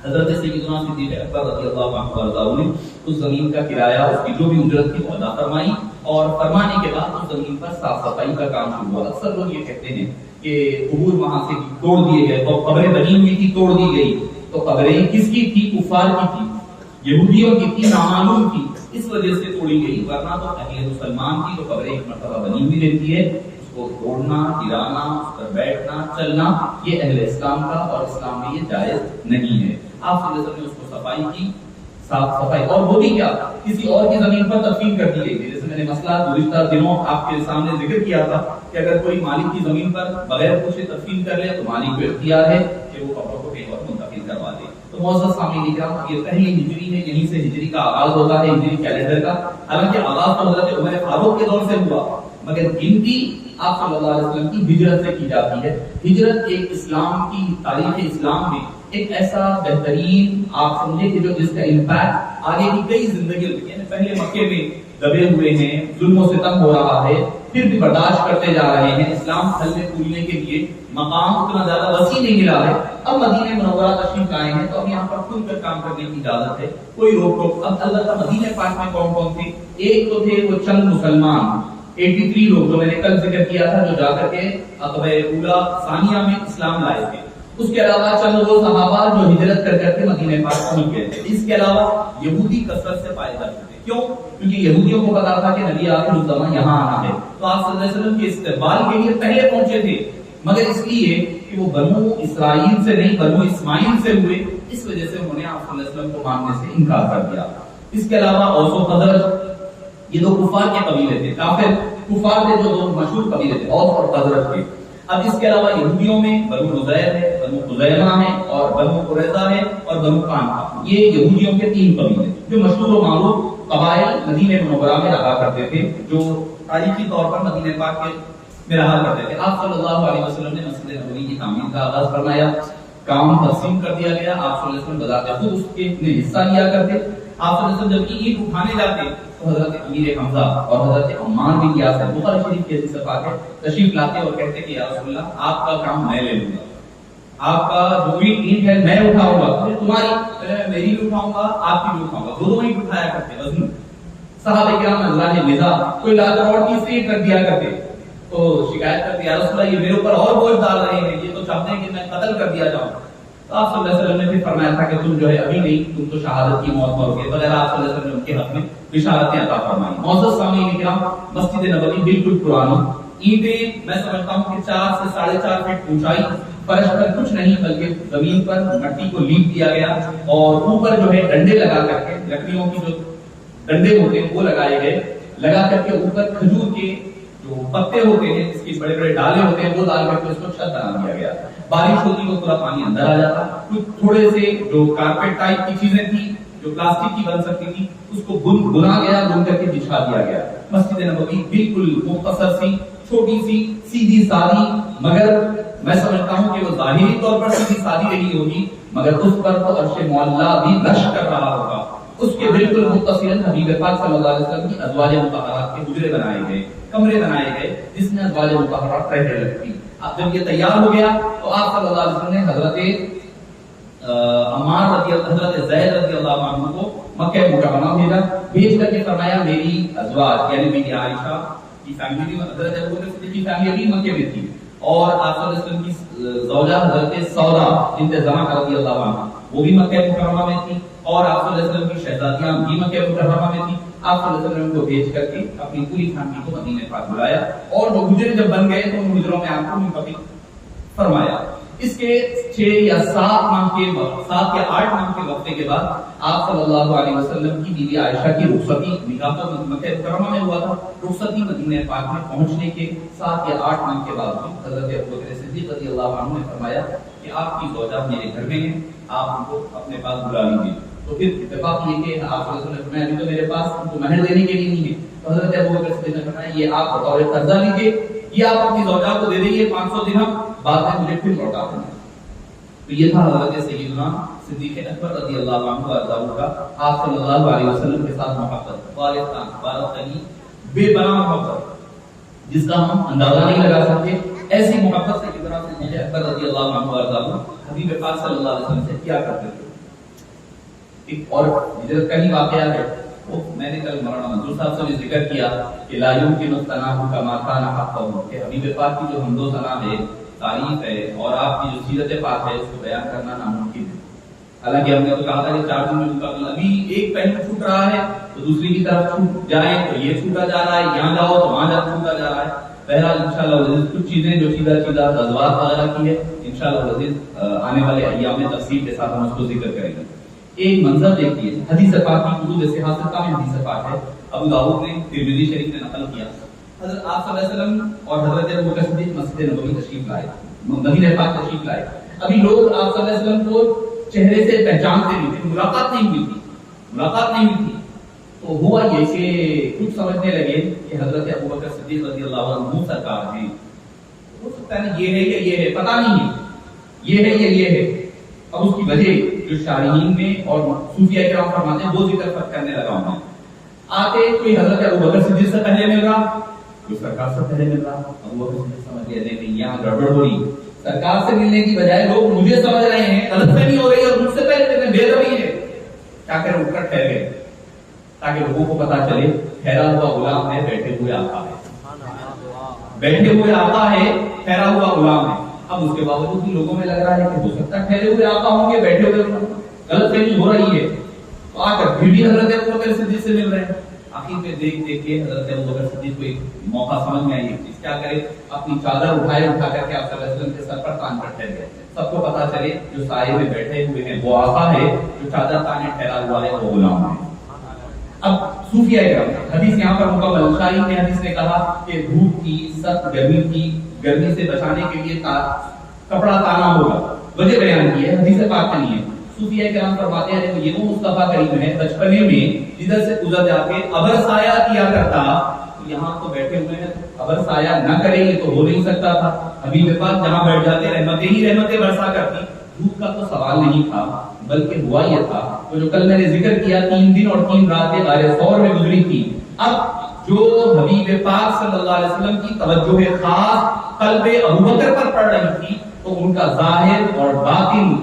حضرت سیدنا صدیق اکبر رضی اللہ عنہ نے اس زمین کا کرایہ اس کی جو بھی اجرت تھی وہ ادا فرمائی اور فرمانے کے بعد اس زمین پر صاف صفائی کا کام شروع ہوا. اکثر لوگ یہ کہتے ہیں کہ قبور وہاں سے توڑ دیے گئے, اور قبریں بنی ہوئی تھی توڑ دی گئی. تو قبریں کس کی تھی؟ کفار کی تھی, یہودیوں کی تھی, نامعلوم تھی, اس وجہ سے توڑی گئی. ورنہ تو اہل مسلمان کی تو قبریں ایک مرتبہ بنی ہوئی رہتی ہے, اس کو توڑنا, گرانا, اس پر بیٹھنا, چلنا یہ اہل اسلام کا اور اسلام میں یہ جائز نہیں ہے. آپ صلی اللہ علیہ وسلم نے اس کو صفائی کی, صاف صفائی, اور وہ بھی کیا کسی اور کی زمین پر تدفین کر دی گئی تھی. جیسے میں نے مسئلہ گزشتہ دنوں آپ کے سامنے ذکر کیا تھا کہ اگر کوئی مالک کی زمین پر بغیر پوچھے تدفین کر لے تو مالک کو اختیار ہے کہ وہ قبروں کو کہیں اور منتقل کروا دے. تو معزز سامعین کرام, یہ پہلی ہجری ہے, یہیں سے ہجری کا آغاز ہوتا ہے, ہجری کیلنڈر کا. حالانکہ آغاز تو حضرت عمر فاروق کے دور سے ہوا, مگر گنتی آپ صلی اللہ علیہ وسلم کی ہجرت سے کی جاتی ہے. ہجرت ایک اسلام کی تاریخ اسلام میں ایک ایسا بہترین آپ سمجھے کہ جو جس کا امپیکٹ آگے کی کئی زندگی ہوتی ہے. پہلے مکے میں دبے ہوئے ہیں, ظلم و ستم ہو رہا ہے, پھر بھی برداشت کرتے جا رہے ہیں. اسلام پھل میں پھولنے کے لیے مقام اتنا زیادہ وسیع نہیں ملا ہے. اب مدینہ منورہ تشریف لائے ہیں تو اب یہاں پر کھل کر کام کرنے کی اجازت ہے, کوئی روک ٹوک. اب البتہ مدینہ پاک میں کون کون تھے؟ ایک تو تھے وہ چند مسلمان 83 لوگ جو میں نے کل ذکر کیا تھا, جو جا کر کے عقبہ اولا ثانیہ میں اسلام لائے تھے. اس کے علاوہ چند وہ صحابہ جو ہجرت کر کے مدینہ پاک پہنچ گئے تھے. اس کے علاوہ یہودی کثرت سے پائے جاتے تھے. کیوں؟ کیونکہ یہودیوں کو پتا تھا کہ نبی آخر الزمان یہاں آنا ہے, تو آپ صلی اللہ علیہ وسلم کے استقبال کے لیے پہلے پہنچے تھے, مگر اس لیے کہ وہ بنو اسرائیل سے نہیں بنو اسماعیل سے ہوئے, اس وجہ سے انہوں نے آپ صلی اللہ علیہ وسلم کو ماننے سے انکار کر دیا. اس کے علاوہ اوس و خزرج یہ 2 کفار کے قبیلے تھے, کافر کفار تھے, جو 2 مشہور قبیلے تھے اوس اور خزرج کے. اب اس کے علاوہ یہودیوں میں بنو نذیر ہے, بنو خزیمہ ہے, اور بنو قریظہ ہے, اور بنو قینقاع. یہ یہودیوں کے 3 قبیلے جو مشہور و معروف قبائل مدینہ منورہ میں رہا کرتے تھے, جو تاریخی طور پر مدینہ پاک میں رہا کرتے تھے. آپ صلی اللہ علیہ وسلم نے مسجد نبوی کی تعمیر کا آغاز فرمایا, کام تقسیم کر دیا گیا. آپ صلی اللہ علیہ وسلم بذات خود اس کے حصہ لیا کرتے. آپ صلی اللہ علیہ وسلم جب اینٹ اٹھانے جاتے تو حضرت امیر حمزہ اور حضرت عمار بن یاسر بخاری شریف کے حدیث پاک ہے تشریف لاتے اور کہتے کہ یا رسول اللہ آپ کا کام میں لے لوں گا, آپ کا جو اینٹ ہے میں اٹھاؤں گا, تمہاری میری بھی اٹھاؤں گا, آپ کی بھی اٹھاؤں گا. دونوں اینٹ اٹھایا کرتے وزن. صحابہ کرام اللہ نے مزاح کوئی لا کر اور تیسری اینٹ رکھ دیا کرتے تو شکایت کرتے یا رسول اللہ یہ میرے اوپر اور بوجھ ڈال رہے ہیں, یہ تو چاہتے ہیں کہ میں قتل کر دیا جاؤں. تو آپ صلی اللہ علیہ وسلم نے پھر فرمایا تھا کہ تم جو ہے ابھی نہیں, تم تو شہادت کی موت مرو گے. بغیر آپ صلی اللہ علیہ وسلم نے ان کے حق میں بشارتیں عطا فرمائیں. معزز سامعین کرام, مسجد نبوی بالکل پرانی, اینٹیں میں سمجھتا ہوں کہ 4 سے 4.5 فٹ اونچائی, فرش پر کچھ نہیں بلکہ زمین پر مٹی کو لیپ دیا گیا, اور اوپر جو ہے ڈنڈے لگا کر کے, لکڑیوں کی جو ڈنڈے ہوتے ہیں وہ لگائے گئے, لگا کر کے اوپر کھجور کے جو پتے ہوتے ہیں, اس کے بڑے بڑے ڈالے ہوتے ہیں, وہ ڈال کر کے اس کو چھت بنا دیا گیا. بارش ہوتی تو پورا پانی اندر آ جاتا. کچھ تھوڑے سے جو کارپیٹ ٹائپ کی چیزیں تھی جو پلاسٹک کی بن سکتی تھی اس کو بنا گیا, بن کر کے بچھا دیا گیا. مسجد نبوی بالکل مختصر سی, چھوٹی سی, سیدھی سادی, مگر میں سمجھتا ہوں کہ وہ ظاہری طور پر سیدھی سادی رہی ہوگی, مگر اس پر تو عرش معلا بھی رش کر رہا ہوگا. اس کے بالکل متصل حبیب پاک صلی اللہ علیہ وسلم کی ازواج مطہرات کے حجرے بنائے گئے, کمرے بنائے گئے جس میں ازواج مطہرات رہنے لگتی. اب جب یہ تیار ہو گیا تو آپ صلی اللہ علیہ وسلم نے حضرت عمار حضرت زید رضی اللہ عنہ کو مکہ مکرمہ بھیجا, بھیج کر کے فرمایا میری ازواج یعنی میری عائشہ کی فیملی بھی, حضرت ابو بکر صدیق کی فیملی بھی مکے میں تھی, اور آپ صلی اللہ علیہ وسلم کی زوجہ حضرت سودا بنت زمعہ رضی اللہ عنہا وہ بھی مکہ مکرمہ میں تھی, اور آپ صلی اللہ علیہ وسلم کی شہزادیاں بھی مکہ مکرمہ میں تھی. آپ صلی اللہ علیہ وسلم کو بھیج کر کے اپنی پوری فیملی کو مدینہ پاک بلایا, اور وہ حجرے جب بن گئے تو ان حجروں میں آپ کو منتقل فرمایا. اس کے 6 یا 7 ماہ کے وقت, 7 یا 8 ماہ کے وقفے کے بعد آپ صلی اللہ علیہ وسلم کی بیوی عائشہ کی رخصتی, نکاح تو مکہ مکرمہ میں ہوا تھا, رخصتی مدینہ پاک میں پہنچنے کے 7 یا 8 ماہ کے بعد حضرت ابو بکر صدیق رضی اللہ عنہ نے فرمایا کہ آپ کی زوجہ میرے گھر میں ہے، آپ ان کو اپنے پاس بلا لیجیے. تو پھر اتفاق یہ کہ آپ صلی اللہ علیہ وسلم نے فرمایا ابھی تو میرے پاس ان کو مہر دینے کے لیے نہیں ہے، تو حضرت ابو بکر صدیق نے فرمایا یہ آپ بطور قرضہ لیجیے، یہ آپ اپنی زوجہ کو دے دیجیے 500 درہم، بعد میں مجھے پھر لوٹا دینا. تو یہ تھا حضرت سیدنا صدیق اکبر رضی اللہ عنہ وارضاہ کا آپ صلی اللہ علیہ وسلم کے ساتھ محبت، والدین بے پناہ محبت جس کا ہم اندازہ نہیں لگا سکتے. ایسی محبت سے سیدنا صدیق اکبر رضی اللہ عنہ وارضاہ حبیب پاک صلی اللہ علیہ وسلم سے کیا کرتے تھے. ایک اور ہجرت کا ہی واقعہ ہے، وہ میں نے کل مولانا منظور صاحب سے بھی ذکر کیا کہ لا یمکن الثناء کما کان حقہ، کہ حبیب پاک کی جو حمد و ثنا ہے، تعریف ہے، اور آپ کی جو سیرت پاک ہے اس کو بیان کرنا ناممکن ہے. حالانکہ ہم نے تو کہا تھا کہ 4 دن میں مکمل، ابھی ایک پہلو چھوٹ رہا ہے تو دوسری کی طرف چھوٹ جائے تو یہ چھوٹا جا رہا ہے، یہاں جاؤ تو وہاں چھوٹا جا رہا ہے. بہرحال انشاءاللہ کچھ چیزیں جو چیزہ غزوات وغیرہ کی ہے انشاءاللہ آنے والے ایام میں تفصیل کے ساتھ ہم اس کو ذکر کریں گے. ایک منظر دیکھیے، حدیث پاک کی کتب صحاحت میں حدیث پاک ہے، ابو داؤد نے، ترمذی شریف نے نقل کیا. حضرت آپ صلی اللہ علیہ وسلم اور حضرت ابو بکر صدیق مسجد نبوی تشریف لائے، مدینہ پاک تشریف لائے. ابھی لوگ آپ صلی اللہ علیہ وسلم کو چہرے سے پہچانتے نہیں تھے، ملاقات نہیں ہوئی تھی. تو ہوا یہ کہ کچھ سمجھنے لگے کہ حضرت ابو بکر صدیق رضی اللہ عنہ سرکار ہیں. ہو سکتا ہے یہ ہے یا یہ ہے، پتہ نہیں ہے، یہ ہے یا یہ ہے. اب اس کی وجہ جو شارحین میں اور صوفیہ کرام فرماتے ہیں وہ ذکر کرنے لگا ہوں. آتے کوئی حضرت ابو بکر صدیق سے پہلے مل رہا، کوئی سرکار سے پہلے مل رہا. ابو بکر صدیق سمجھ گئے نہیں یہاں گڑبڑ ہو رہی، سرکار سے ملنے کی بجائے لوگ مجھے سمجھ رہے ہیں، غلط فہمی ہو رہی ہے اور مجھ سے پہلے میں بے ادبی ہے. کیا کریں، اٹھ کر ٹھہر گئے تاکہ لوگوں کو پتا چلے ٹھہرا ہوا غلام ہے، بیٹھے ہوئے آقا ہے، بیٹھے ہوئے آقا ہے، ٹھہرا ہوا غلام ہے. اب اس کے باوجود بھی لوگوں میں لگ رہا ہے کہ ہو سکتا ہے ٹھہرے ہوئے آقا ہوں گے، بیٹھے ہوئے غلط فہمی ہو رہی ہے. تو آ کر پھر بھی حضرت ابو بکر صدیق سے مل رہے ہیں. آخر میں دیکھ کے حضرت ابو بکر صدیق کو ایک موقع سمجھ میں آئی، کیا کرے، اپنی چادر اٹھا کر کے آپ صلی اللہ علیہ وسلم کے سر پر تان کر ٹھہر گئے. سب کو پتا چلے جو سائے میں بیٹھے ہوئے ہیں وہ آقا ہے، جو چادر تانے ٹھہرا ہوا ہے وہ غلام ہے. اب صوفیہ کرام حدیث یہاں پر مکمل، شاہین نے حدیث نے کہا کہ دھوپ کی، سخت گرمی کی، گرمی سے بچانے کے لیے کپڑا تانا ہوگا، وجہ بیان کی ہے، حدیث پاک نہیں ہے. صوفیہ کرام فرماتے ہیں یہ وہ مصطفیٰ کریم ہے بچپنے میں جدھر سے گزر جا کے ابر سایہ کیا کرتا، تو یہاں تو بیٹھے ہوئے ہیں، ابر سایہ نہ کریں یہ تو ہو نہیں سکتا تھا. حبیب پاک جہاں بیٹھ جاتے رحمتیں ہی رحمتیں برسا کرتی. دھوپ کا تو سوال نہیں تھا، بلکہ ہوا یہ تھا تو جو کل میں نے ذکر کیا 3 دن اور 3 راتیں غار ثور میں گزری تھی. اب جو حبیب پاک صلی اللہ علیہ وسلم کی توجہ خاص قلب ابو بکر پر پڑ رہی تھی، تو ان کا ظاہر اور باطن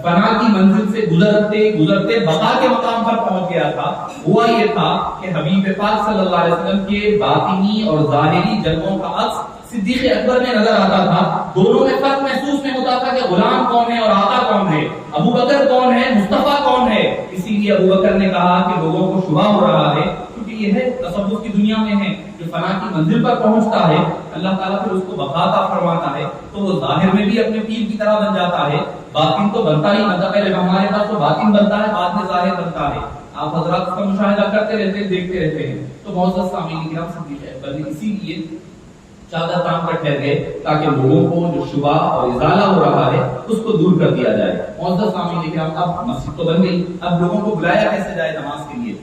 فنا کی منزل سے گزرتے بقا کے مقام پر پہنچ گیا تھا. ہوا یہ تھا کہ حبیب پاک صلی اللہ علیہ وسلم کے باطنی اور ظاہری جلووں کا عکس صدیق اکبر میں نظر آتا تھا. دونوں میں فرق محسوس نہیں ہوتا تھا کہ غلام کون ہے اور آقا کون ہے، ابو بکر کون ہے، مصطفیٰ کون ہے. اسی لیے ابو بکر نے کہا کہ لوگوں کو شبہ ہو رہا ہے، کیونکہ یہ ہے تصوف کی دنیا میں ہے، جو فنا کی منزل پر پہنچتا ہے اللہ تعالیٰ پھر اس کو بقا عطا فرماتا ہے، تو وہ ظاہر میں بھی اپنے پیر کی طرح بن جاتا ہے، باطن تو بنتا ہی بنتا. پہلے ہمارے پاس تو باطن بنتا ہے، بعد میں ظاہر بنتا ہے. آپ حضرات اس کا مشاہدہ کرتے رہتے ہیں، دیکھتے رہتے ہیں. تو معزز سامعین کرام صدیق اکبر نے اسی لیے چادر تان کر ٹھہر گئے تاکہ لوگوں کو جو شبہ اور ازالہ ہو رہا ہے اس کو دور کر دیا جائے. معزز سامعین کرام اب مسجد تو بن گئی، اب لوگوں کو بلایا کیسے جائے نماز کے لیے.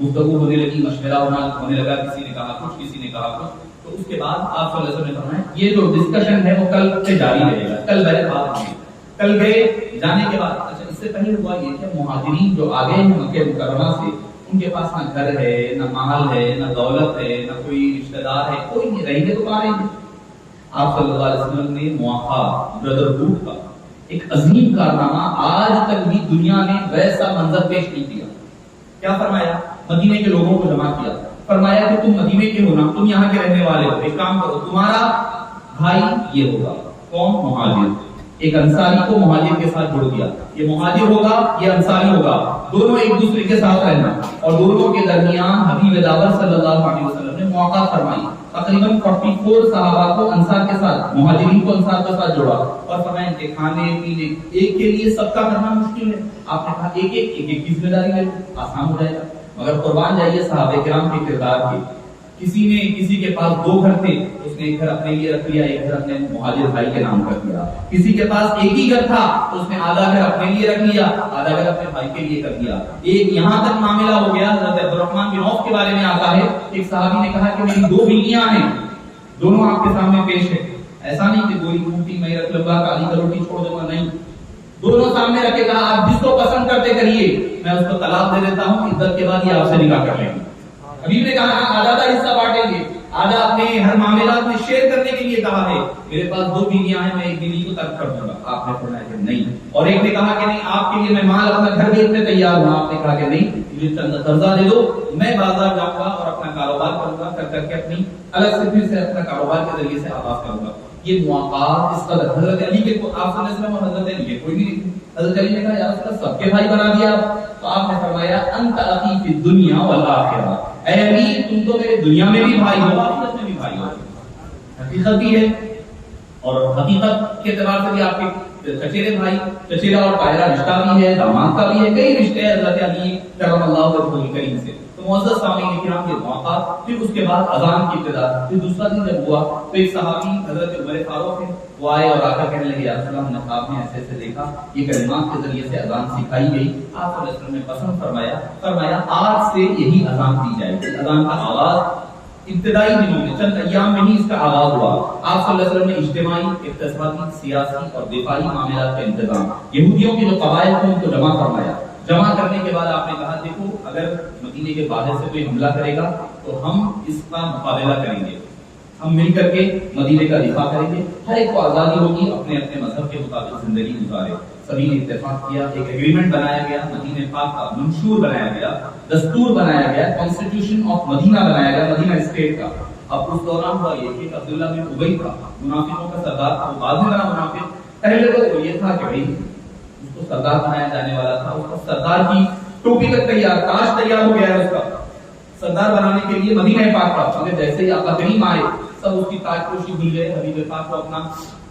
گفتگو ہونے لگی، مشورہ ہونے لگا، کسی نے کہا کچھ، کسی نے کہا کچھ. تو اس کے بعد آپ صلی اللہ علیہ وسلم نے فرمایا یہ جو ڈسکشن ہے وہ کل سے جاری رہے گا. کل میرے بات کل گئے جانے کے بعد، اچھا اس سے پہلے ہوا یہ کہ مہاجرین جو آگے ہیں مکہ مکرمہ سے، ان کے پاس نہ گھر ہے، نہ مال ہے، نہ دولت ہے، نہ کوئی رشتہ دار ہے، کوئی نہیں، رہیں گے تو کہاں رہیں گے. آپ صلی اللہ علیہ وسلم نے مواقع بردرہوڈ کا ایک عظیم کارنامہ آج تک بھی دنیا نے ویسا منظر پیش نہیں کیا. کیا فرمایا؟ مدینے کے لوگوں کو جمع کیا، فرمایا کہ تم مدینے کے ہو نا، تم یہاں کے رہنے والے ہو، ایک کام کرو، تمہارا بھائی یہ ہوگا، کون؟ مہاجر. ایک انصاری کو مہاجر کے ساتھ جوڑ دیا، یہ مہاجر ہوگا، یہ انصاری ہوگا، دونوں ایک دوسرے کے ساتھ رہنا. اور دونوں کے درمیان حبیب دعوت صلی اللہ علیہ وسلم نے مواقع فرمائی. تقریباً 44 صحابہ کو انصار کے ساتھ، مہاجرین کو انصار کے ساتھ جوڑا اور فرمایا کہ کھانے پینے ایک کے لیے سب کا کرنا مشکل ہے. آپ نے کہا ایک ایک کی ذمہ داری لے لو، آسان ہو جائے گا. مگر قربان جائیے صحابہ کرام کے کردار کے کسی نے کسی کے پاس 2 گھر تھے، اس نے ایک گھر اپنے لیے رکھ لیا، ایک گھر اپنے مہاجر بھائی کے نام کر دیا. کسی کے پاس ایک ہی گھر تھا، اس نے آدھا گھر اپنے لیے رکھ لیا، آدھا گھر اپنے بھائی کے لیے کر دیا. ایک یہاں تک معاملہ ہو گیا. حضرت عبدالرحمن بن عوف کے بارے میں آتا ہے، ایک صحابی نے کہا کہ میری 2 بیویاں ہیں، دونوں آپ کے سامنے پیش ہے. ایسا نہیں کہ گوری روٹی میں رکھ لوں گا، کالی کا روٹی چھوڑ دوں گا، نہیں، دونوں سامنے رکھ کے کہا آپ جس کو پسند کرتے کریے، میں اس کو طلاق دے دیتا ہوں، عدت کے بعد یہ آپ سے نکاح کر لیں گے. حبیب نے کہا آدھا حصہ بانٹیں گے، آدھا اپنے ہر معاملات میں شیئر کرنے کے لیے کہا ہے. میرے پاس 2 بیویاں ہیں، میں ایک بیوی کو ترک کر دوں گا. آپ نے فرمایا کہ نہیں. اور ایک نے کہا کہ نہیں، آپ کے لیے میں مال اپنا گھر بیچنے تیار ہوں. آپ نے کہا کہ نہیں، مجھے چند قرضہ دے دو، میں بازار جاؤں گا اور اپنا کاروبار کروں گا، کر کے اپنی الگ سے پھر سے اپنا کاروبار کے ذریعے سے آغاز کروں گا. یہ مواقعات اس قدر حضرت علی کے آپ صلی اللہ علیہ وسلم اور حضرت علی کے کوئی نہیں. حضرت علی نے کہا یا رسول اللہ سب کے بھائی بنا دیا. تو آپ نے فرمایا انت اخی فی الدنیا والآخرہ، اے علی تم تو میرے دنیا میں بھی بھائی ہو، آخرت میں بھی بھائی ہو. حقیقت بھی ہے، اور حقیقت کے اعتبار سے بھی آپ کے چچیرے بھائی، چچیرا اور پائرا رشتہ بھی ہے، داماد کا بھی ہے، کئی رشتے ہیں حضرت علی کرم اللہ وجہہ کریم سے. تو معزز سامعین کرام کے موقع، پھر اس کے بعد اذان کی ابتدا. پھر دوسرا دن جب ہوا تو ایک صحابی حضرت عمر فاروق ہیں، وہ آئے اور آ کر کہنے لگے یا رسول اللہ، ہم نے خواب میں ایسے ایسے دیکھا، یہ کلمات کے ذریعے سے اذان سکھائی گئی. آپ صلی اللہ علیہ وسلم نے پسند فرمایا آج سے یہی اذان دی جائے گی. اذان کا آغاز ابتدائی دنوں میں چند ایام میں ہی اس کا آغاز ہوا. آپ صلی اللہ علیہ وسلم نے اجتماعی، اقتصادی، سیاسی اور دفاعی معاملات کا انتظام، یہودیوں کے جو قبائل تھے ان کو جمع فرمایا. جمع کرنے کے بعد آپ نے کہا دیکھو اگر مدینے کے باہر سے کوئی حملہ کرے گا تو ہم اس کا مقابلہ کریں گے، ہم مل کر کے مدینے کا دفاع کریں گے. ہر ایک کو آزادی ہوگی اپنے اپنے مذہب کے مطابق زندگی گزارے. سبھی نے اتفاق کیا، ایک ایگریمنٹ بنایا گیا، مدینہ پاک کا منشور بنایا گیا، دستور بنایا گیا، کانسٹیٹیوشن آف مدینہ بنایا گیا، مدینہ اسٹیٹ کا. اب اس دوران ہوا یہ کہ عبداللہ بن ابی تھا، منافقوں کا سردار تھا، وہ بعد میں بنا منافق. پہلے تو یہ تھا کہ بھائی اس کو سردار بنایا جانے والا تھا، اس کا سردار کی ٹوپی تک تیار، تاج تیار ہو گیا ہے اس کا سردار بنانے کے لیے مدینہ پاک کا. مگر جیسے ہی آقا کریم آئے سب اس کی تاج پوشی بھول گئے، حبیب پاک کو اپنا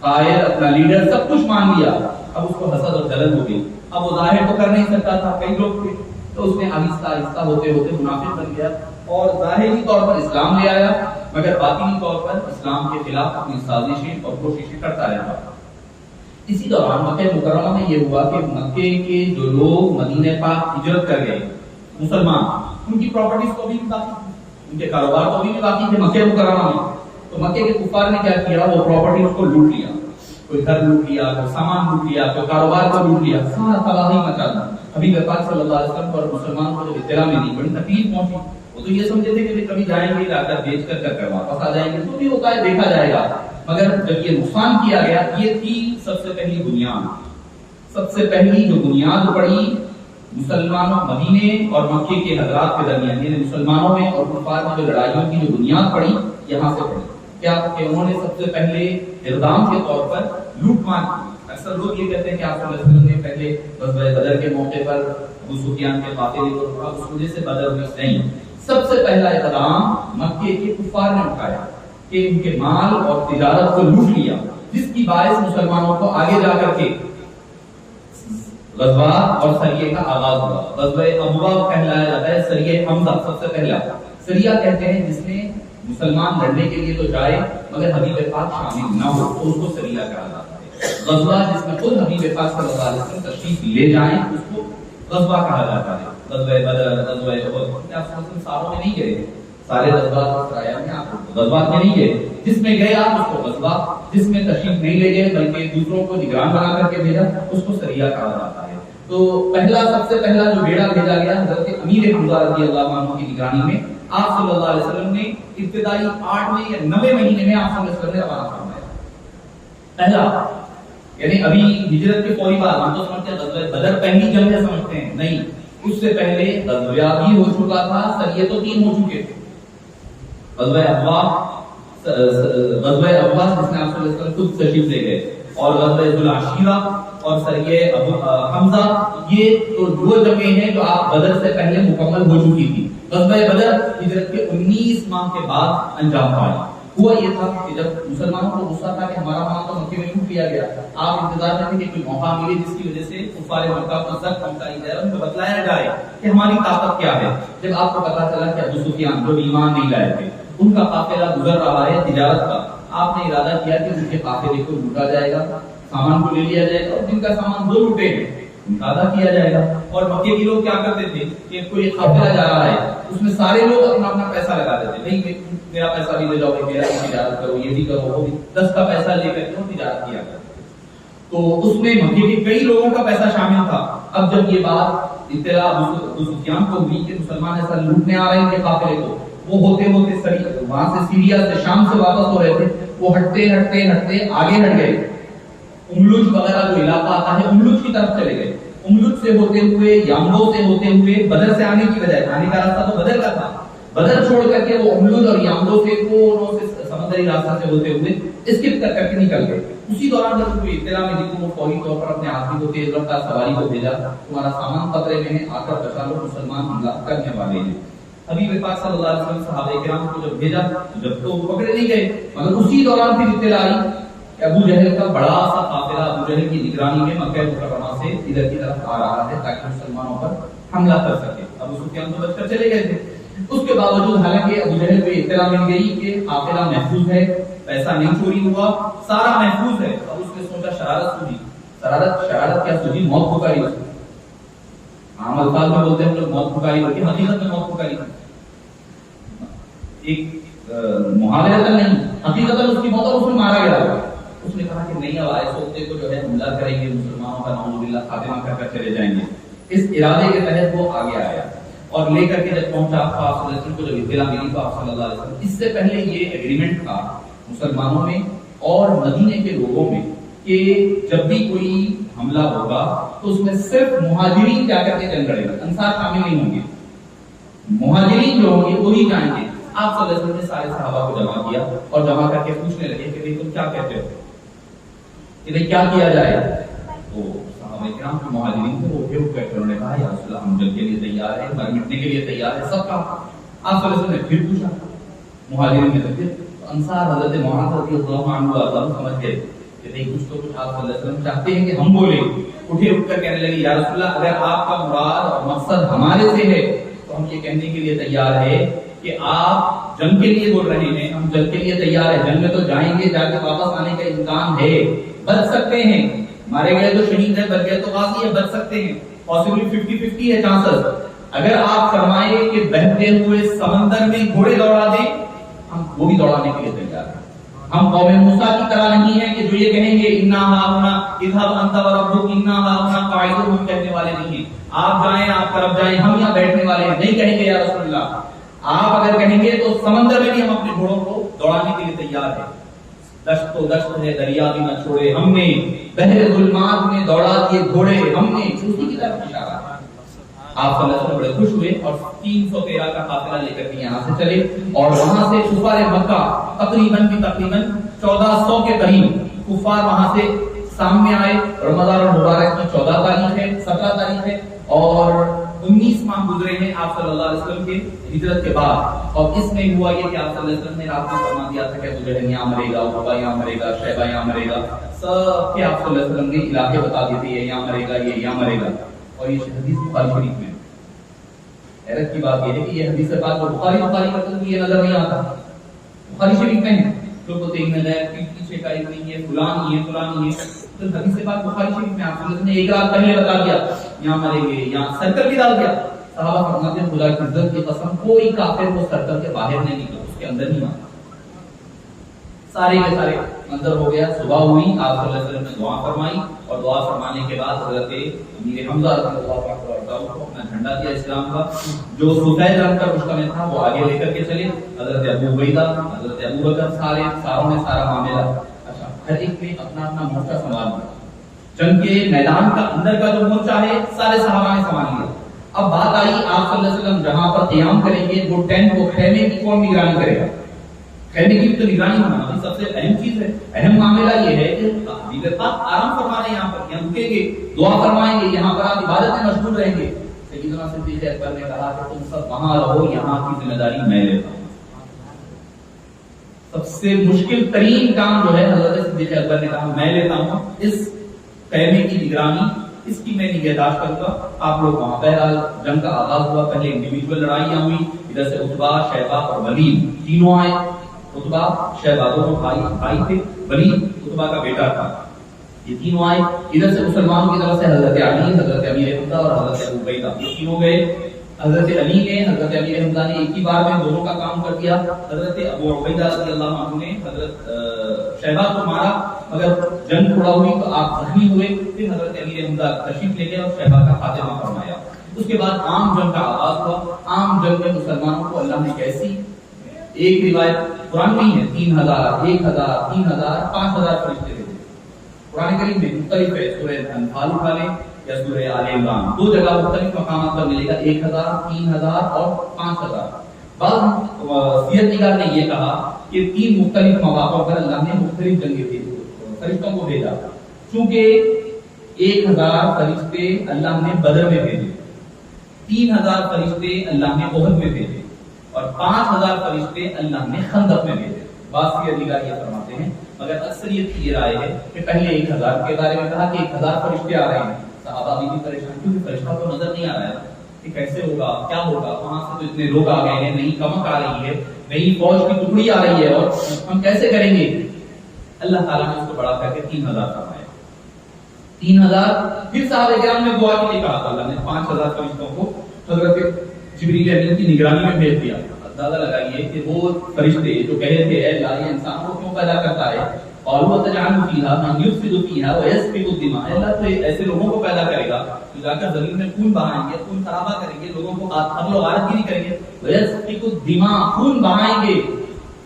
قائد، اپنا لیڈر سب کچھ مان لیا. اب اس کو حسد اور جلن ہو گئی. اب وہ ظاہر تو کر نہیں سکتا تھا، کئی لوگ تھے، تو اس نے آہستہ آہستہ ہوتے ہوتے منافق بن گیا اور ظاہری طور پر اسلام لے آیا، مگر باطنی طور پر اسلام کے خلاف اپنی سازشیں اور کوششیں کرتا رہا. اسی دوران مکہ مکرمہ میں یہ ہوا کہ مکے کے جو لوگ مدینہ پاک ہجرت کر گئے مسلمان، ان کی پراپرٹیز کو بھی باقی تھی، ان کے کاروبار کو بھی باقی تھے مکہ مکرمہ میں. تو مکے کے کفار نے کیا کیا، وہ پراپرٹیز کو لوٹ لیا، کوئی گھر لوٹ لیا، کوئی سامان لوٹ لیا، کوئی کاروبار کو لوٹ لیا، سارا تباہی مچا دی. حبیب پاک صلی اللہ علیہ وسلم پر مسلمان کو جب اطلاع ملی بڑی تکلیف پہنچی. وہ تو یہ سمجھتے تھے کہ کبھی جائیں گے لا کر بیچ کر واپس آ جائیں گے، تو بھی ہوتا ہے دیکھا جائے گا. مگر جب یہ نقصان کیا گیا، یہ تھی سب سے پہلی بنیاد، سب سے پہلی جو بنیاد پڑی مسلمانوں مدینے اور مکے کے حضرات کے درمیان، یعنی مسلمانوں میں اور کفار میں جو لڑائیوں کی جو بنیاد پڑی یہاں سے پڑی. کیا کہ انہوں نے سب سے پہلے اقدام کے طور پر لوٹ مار کی. اکثر لوگ یہ کہتے ہیں کہ آپ صلی اللہ علیہ وسلم نے پہلے غزوہ بدر کے موقع پر ابو سفیان کے قافلے کو روکا، اس وجہ سے بدر ہوئی. نہیں، سب سے پہلا اقدام مکے کے کفار نے اٹھایا کہ ان کے مال اور تجارت کو لوٹ لیا، جس کی باعث مسلمانوں کو آگے جا کر کے غزوہ اور سریے کا آغاز ہوا. غزوہ ابوا کہلایا جاتا ہے، سریہ حمزہ سب سے پہلا. سریہ کہتے ہیں جس میں مسلمان لڑنے کے لیے تو جائے مگر حبیب پاک شامل نہ ہو تو اس کو سریہ کہا جاتا ہے. غزوہ جس میں خود حبیب پاک صلی اللہ علیہ وسلم تشریف لے جائیں اس کو غزوہ کہا جاتا ہے. غزوہ بدر، غزوہ احد، آپ ساروں میں نہیں گئے، سارے غزوات میں آپ غزوات میں نہیں گئے، جس میں گئے آپ اس کو غزوہ، جس میں تشریف نہیں لے گئے بلکہ دوسروں کو نگران بنا کر کے بھیجا اس کو سریہ کہا جاتا ہے. تو پہلا سب سے پہلا جو بیڑا بھیجا گیا حضرت امیر حمزہ رضی اللہ عنہ کی نگرانی میں، آپ صلی اللہ علیہ وسلم نے ابتدائی 8ویں یا 9ویں مہینے میں آپ صلی اللہ علیہ وسلم نے روانہ فرمایا. پہلا یعنی ابھی ہجرت کے فوری بعد، ہم تو سمجھتے ہیں غزوہ بدر پہلی جنگ ہے سمجھتے ہیں، نہیں، اس سے پہلے غزوہ بھی ہو چکا تھا، سریے تو 3 ہو چکے تھے. غزوہ ابوا جس میں آپ صلی اللہ علیہ وسلم خود تشریف لے گئے، اور غزوہ ذو العشیرہ اور سریہ حمزہ، یہ تو وہ جنگیں ہیں جو آپ بدر سے پہلے مکمل ہو چکی تھی. غزوہ بدر ہجرت کے 19 ماہ کے بعد انجام پایا. ہوا یہ تھا کہ جب مسلمانوں کو غصہ تھا کہ ہمارا مال تو مکے میں لوٹ لیا گیا، آپ انتظار کرتے کہ کوئی موقع ملے جس کی وجہ سے کفار مکہ کو سخت پہنچائی جائے، ان کو بتلایا جائے کہ ہماری طاقت کیا ہے. جب آپ کو پتا چلا کہ ابو سفیان جو ایمان نہیں لائے تھے ان کا قافلہ گزر رہا ہے تجارت کا، آپ نے ارادہ کیا کہ ان کے قافلے کو لوٹا جائے گا، سامان کو لے لیا جائے گا، اور جن کا سامان دو لوٹے ہیں ان کا آدھا کیا جائے گا۔ اور مکے کے لوگ کیا کرتے تھے کہ کوئی قافلہ جا رہا ہے اس میں سارے لوگ اپنا اپنا پیسہ لگا دیتے، نہیں میرا پیسہ بھی لے جاؤ، میرا تجارت کرو، یہ بھی کرو، وہ بھی 10 کا پیسہ لے کر کے تجارت کیا کرتے۔ تو اس میں مکے کے کئی لوگوں کا پیسہ شامل تھا۔ اب جب یہ بات اطلاع ابو سفیان کو ہوئی کہ مسلمان ایسا لوٹنے آ رہے ہیں کہ قافلے کو، وہ ہوتے وہاں سے سیریا سے شام سے واپس ہو رہے تھے، وہ ہٹتے آگے ہٹ گئے، املوج وغیرہ جو علاقہ آتا ہے املوج کی طرف چلے گئے، املوج سے ہوتے ہوئے یامبو سے ہوتے ہوئے بدر سے آنے کی بجائے، آنے کا راستہ تو بدر کا تھا، بدر چھوڑ کر کے وہ املوج اور یامبو سے وہ سمندری راستہ سے ہوتے ہوئے اسکپ کر کے نکل گئے۔ اسی دوران جب کوئی اطلاع ملی تو وہ فوری طور پر اپنے آدمی کو تیز رفتار سواری کو بھیجا، تمہارا سامان خطرے میں ہے، آ کر بچا لو، مسلمان حملہ کرنے والے ہیں۔ حبیب پاک صلی اللہ علیہ وسلم صحابہ کرام کو جب بھیجا جب تو پکڑے نہیں گئے، مگر اسی دوران پھر اطلاع آئی کہ ابو جہل کا بڑا سا قافلہ ابو جہل کی نگرانی میں مکہ مکرمہ سے ادھر کی طرف آ رہا ہے تاکہ مسلمانوں پر حملہ کر سکے۔ ابو سفیان تو بچ کر چلے گئے تھے، اس کے باوجود حالانکہ ابو جہل کو اطلاع مل گئی کہ قافلہ محفوظ ہے، پیسہ نہیں چوری ہوا، سارا محفوظ ہے، اب اس نے سوچا شرارت کیا سوچی، موت پکاری۔ عام الفاظ میں بولتے ہیں لوگ موت پکاری، بلکہ حقیقت میں موت پکاری، ایک محاورتاً نہیں، حقیقتاً اس کی موت اور اس میں مارا گیا۔ اس نے کہا کہ نہیں، اب آئے سوچتے کو جو ہے حملہ کریں گے، مسلمانوں کا نعوذ باللہ خاتمہ کر کر چلے جائیں گے۔ اس ارادے کے تحت وہ آگے آیا اور لے کر کے جب پہنچا آپ صلی اللہ علیہ وسلم کو جب اطلاع ملی تو آپ صلی اللہ علیہ وسلم، اس سے پہلے یہ ایگریمنٹ تھا مسلمانوں میں اور مدینے کے لوگوں میں کہ جب بھی کوئی حملہ ہوگا تو اس میں صرف مہاجرین کیا کر کے جنگ لڑے گا، انصار شامل نہیں ہوں گے، مہاجرین جو ہوں گے وہی جائیں گے۔ آپ صلی اللہ علیہ وسلم نے سارے صحابہ کو جمع کیا اور جمع کر کے پوچھنے لگے کہ بھئی تم کیا کہتے ہو کہ بھئی کیا کیا جائے؟ تو صحابہ کرام جو مہاجرین تھے وہ اٹھ کر انہوں نے کہا یا رسول اللہ ہم جنگ کے لیے تیار ہیں، مر مٹنے کے لیے تیار ہیں، سب کہا۔ آپ صلی اللہ علیہ وسلم نے پھر پوچھا مہاجرین میں سے، انصار حضرت معاذ رضی اللہ عنہ سمجھ گئے کہ نہیں کچھ تو کچھ آپ صلی اللہ علیہ وسلم چاہتے ہیں کہ ہم بولیں، اٹھ کر کہنے لگے یا رسول اللہ اگر آپ کا مراد اور مقصد ہمارے سے ہے تو ہم یہ کہنے کے لیے تیار ہے کہ آپ جنگ کے لیے بول رہے ہیں، ہم جنگ کے لیے تیار ہیں، جنگ میں تو جائیں گے، جا کے واپس آنے کا امکان ہے، بچ سکتے ہیں، مارے گئے تو شہید ہے، بچ گئے تو غازی ہے، بچ سکتے ہیں، پاسبلی 50-50 ہے چانسز۔ اگر آپ فرمائیں کہ بہتے ہوئے سمندر میں گھوڑے دوڑا دیں، ہم وہ بھی دوڑانے کے لیے تیار ہیں۔ ہم قوم موسیٰ کی طرح نہیں ہیں کہ جو یہ کہیں گے انا ہاؤنا اذهب انت وربك انا ہاؤنا قاعدون، ہم کہنے والے نہیں ہیں آپ جائیں آپ طرف جائیں ہم یہاں بیٹھنے والے ہیں، نہیں کہیں گے یا رسول اللہ۔ آپ اگر کہیں گے تو سمندر میں بھی ہم اپنے گھوڑوں کو دوڑانے کے لیے تیار ہیں، دشت تو دشت ہے، دریا بھی نہ چھوڑے ہم نے، بحر ظلمات میں دوڑا دیے گھوڑے ہم نے، اسی کی طرف اشارہ ہے۔ آپ صلی اللہ علیہ وسلم بڑے خوش ہوئے اور 313 کا قافلہ لے کر کے یہاں سے چلے اور وہاں سے کفار مکہ تقریباً 1400 کے قریب کفار وہاں سے سامنے آئے۔ رمضان المبارک کی 14 تاریخ ہے، 17 تاریخ ہے اور 19 ماہ گزرے ہیں آپ صلی اللہ علیہ وسلم کے ہجرت کے بعد، اور اس میں ہوا یہ کہ آپ صلی اللہ علیہ وسلم نے رات میں فرما دیا تھا کہ ابو جہل یہاں مرے گا، عقبہ یہاں مرے گا، شیبہ یہاں مرے گا، سب کے آپ صلی اللہ علیہ وسلم نے علاقے بتا دیے تھے، یہ یہاں مرے گا، یہ یہاں مرے گا۔ اور یہ حدیث بخاری شریف میں، حیرت کی بات یہ ہے کہ یہ حدیث پاک کو بخاری مطلب یہ نظر نہیں آتا، بخاری شریف میں ہے، تو کو دیکھنے گئے پیچھے کا ایک نہیں ہے، فلان یہ فلان یہ، تو حدیث پاک بخاری شریف میں آپ نے ایک رات پہلے بتا دیا یہاں مریں گے، یہاں سرکل بھی ڈال دیا۔ صحابہ فرماتے ہیں خدا کی عزت کی قسم کوئی کافر کو سرکل کے باہر نہیں نکلا، اس کے اندر نہیں آتا، سارے کے سارے منظر ہو گیا۔ صبح ہوئی آپ صلی اللہ علیہ وسلم نے دعا فرمائی اور دعا فرمانے کے بعد حضرت امیر حمزہ رضی اللہ عنہ کو اپنا جھنڈا دیا اسلام کا، جو سفید رنگ کا مشکل میں تھا وہ آگے لے کر کے چلے، حضرت ابو عبیدہ حضرت ابو بکر ساروں نے سارا معاملہ، اچھا ہر ایک نے اپنا اپنا مورچہ سنبھال لیا، جنگ کے میدان کا اندر کا جو مورچہ ہے سارے صحابہ نے سنبھال لیا۔ اب بات آئی آپ صلی اللہ علیہ وسلم جہاں پر قیام کریں گے وہ ٹینٹ کو خیمے کی کون نگرانی کرے گا؟ خیمے کی تو نگرانی ہونا سب سے اہم چیز ہے، اہم معاملہ یہ ہے کہ حضرت پاک آرام فرما رہے ہیں، یہاں پر یہاں رکیں گے، دعا فرمائیں گے، یہاں پر آپ عبادت میں مشغول رہیں گے۔ سیدنا صدیق اکبر نے کہا کہ تم سب وہاں رہو، یہاں کی ذمہ داری میں لیتا ہوں۔ سب سے مشکل ترین کام جو ہے حضرت صدیق اکبر نے کہا میں لیتا ہوں، اس خیمے کی نگرانی اس کی میں نگہداشت کروں گا. آپ لوگ وہاں بہرحال جنگ کا آغاز ہوا، پہلے انڈیویجول لڑائیاں ہوئی، ادھر سے عتبہ، شیبہ اور ولید تینوں آئے. عتبہ شیبہ دونوں بھائی تھے، ولید عتبہ کا بیٹا تھا، یہ تینوں آئے. ادھر سے مسلمانوں کی طرف سے حضرت علی، حضرت امیر حمزہ اور حضرت ابو عبیدہ، یہ تینوں گئے. حضرت علی نے، حضرت امیر حمزہ نے ایک ہی بار میں دونوں کا کام کر دیا. حضرت ابو عبیدہ رضی اللہ عنہ نے حضرت شیبہ کو مارا، مگر جنگ تھوڑا ہوئی تو آپ زخمی ہوئے. پھر حضرت امیر حمزہ تشریف لے گئے اور شیبہ کا خاتمہ فرمایا. اس کے بعد عام جنگ کا آغاز ہوا. عام جنگ میں مسلمانوں کو اللہ نے کیسی، ایک روایت قرآن میں ہے 3000 1000 3000 5000 فرشتے بھیجے. قرآن کریم میں مختلف ہے، سورہ انفال اٹھا لیں یا سورہ آل عمران، دو جگہ مختلف مقامات پر ملے گا 1000 3000 اور 5000. بعض سیرت نگار نے یہ کہا کہ 3 مختلف مواقع پر اللہ نے مختلف جنگیں بھیجی، فرشتوں کو بھیجا. چونکہ 1000 فرشتے اللہ نے بدر میں بھیجے، 3000 فرشتے اللہ نے احد میں بھیجے اور 5000 فرشتے اللہ نے خندق میں بھیجے. بعض سیرت نگار یہ فرماتے ہیں، مگر اکثریت کی یہ رائے ہے کہ پہلے 1000 کے بارے میں کہا کہ 1000 فرشتے آ رہے ہیں. صحابہ بھی پریشان، کیونکہ فرشتہ تو نظر نہیں آ رہا ہے کہ کیسے ہوگا، کیا ہوگا، وہاں سے تو اتنے لوگ آ گئے ہیں، نئی کمک آ رہی ہے، نئی فوج کی ٹکڑی آ رہی ہے، اور ہم کیسے کریں گے. اللہ تعالیٰ نے اس کو بڑا کر کے 3000 فرمایا. 3000 پھر صحابہ کرام نے دعا کے لیے کہا، اللہ نے 5000 فرشتوں کو حضرت جبریل امین کی نگرانی میں بھیج دیا. اندازہ لگائیے کہ وہ فرشتے جو کہے تھے اے اللہ یہ انسان کو کیوں پیدا کرتا ہے، اور وہ تجعل فیھا من یفسد فیھا ویسفک الدماء، اللہ تو ایسے لوگوں کو پیدا کرے گا جو جا کر زمین میں خون بہائیں گے، خون خرابہ کریں گے، لوگوں کو قتل و غارت گیری کریں گے، ویسفک الدماء، خون بہائیں گے.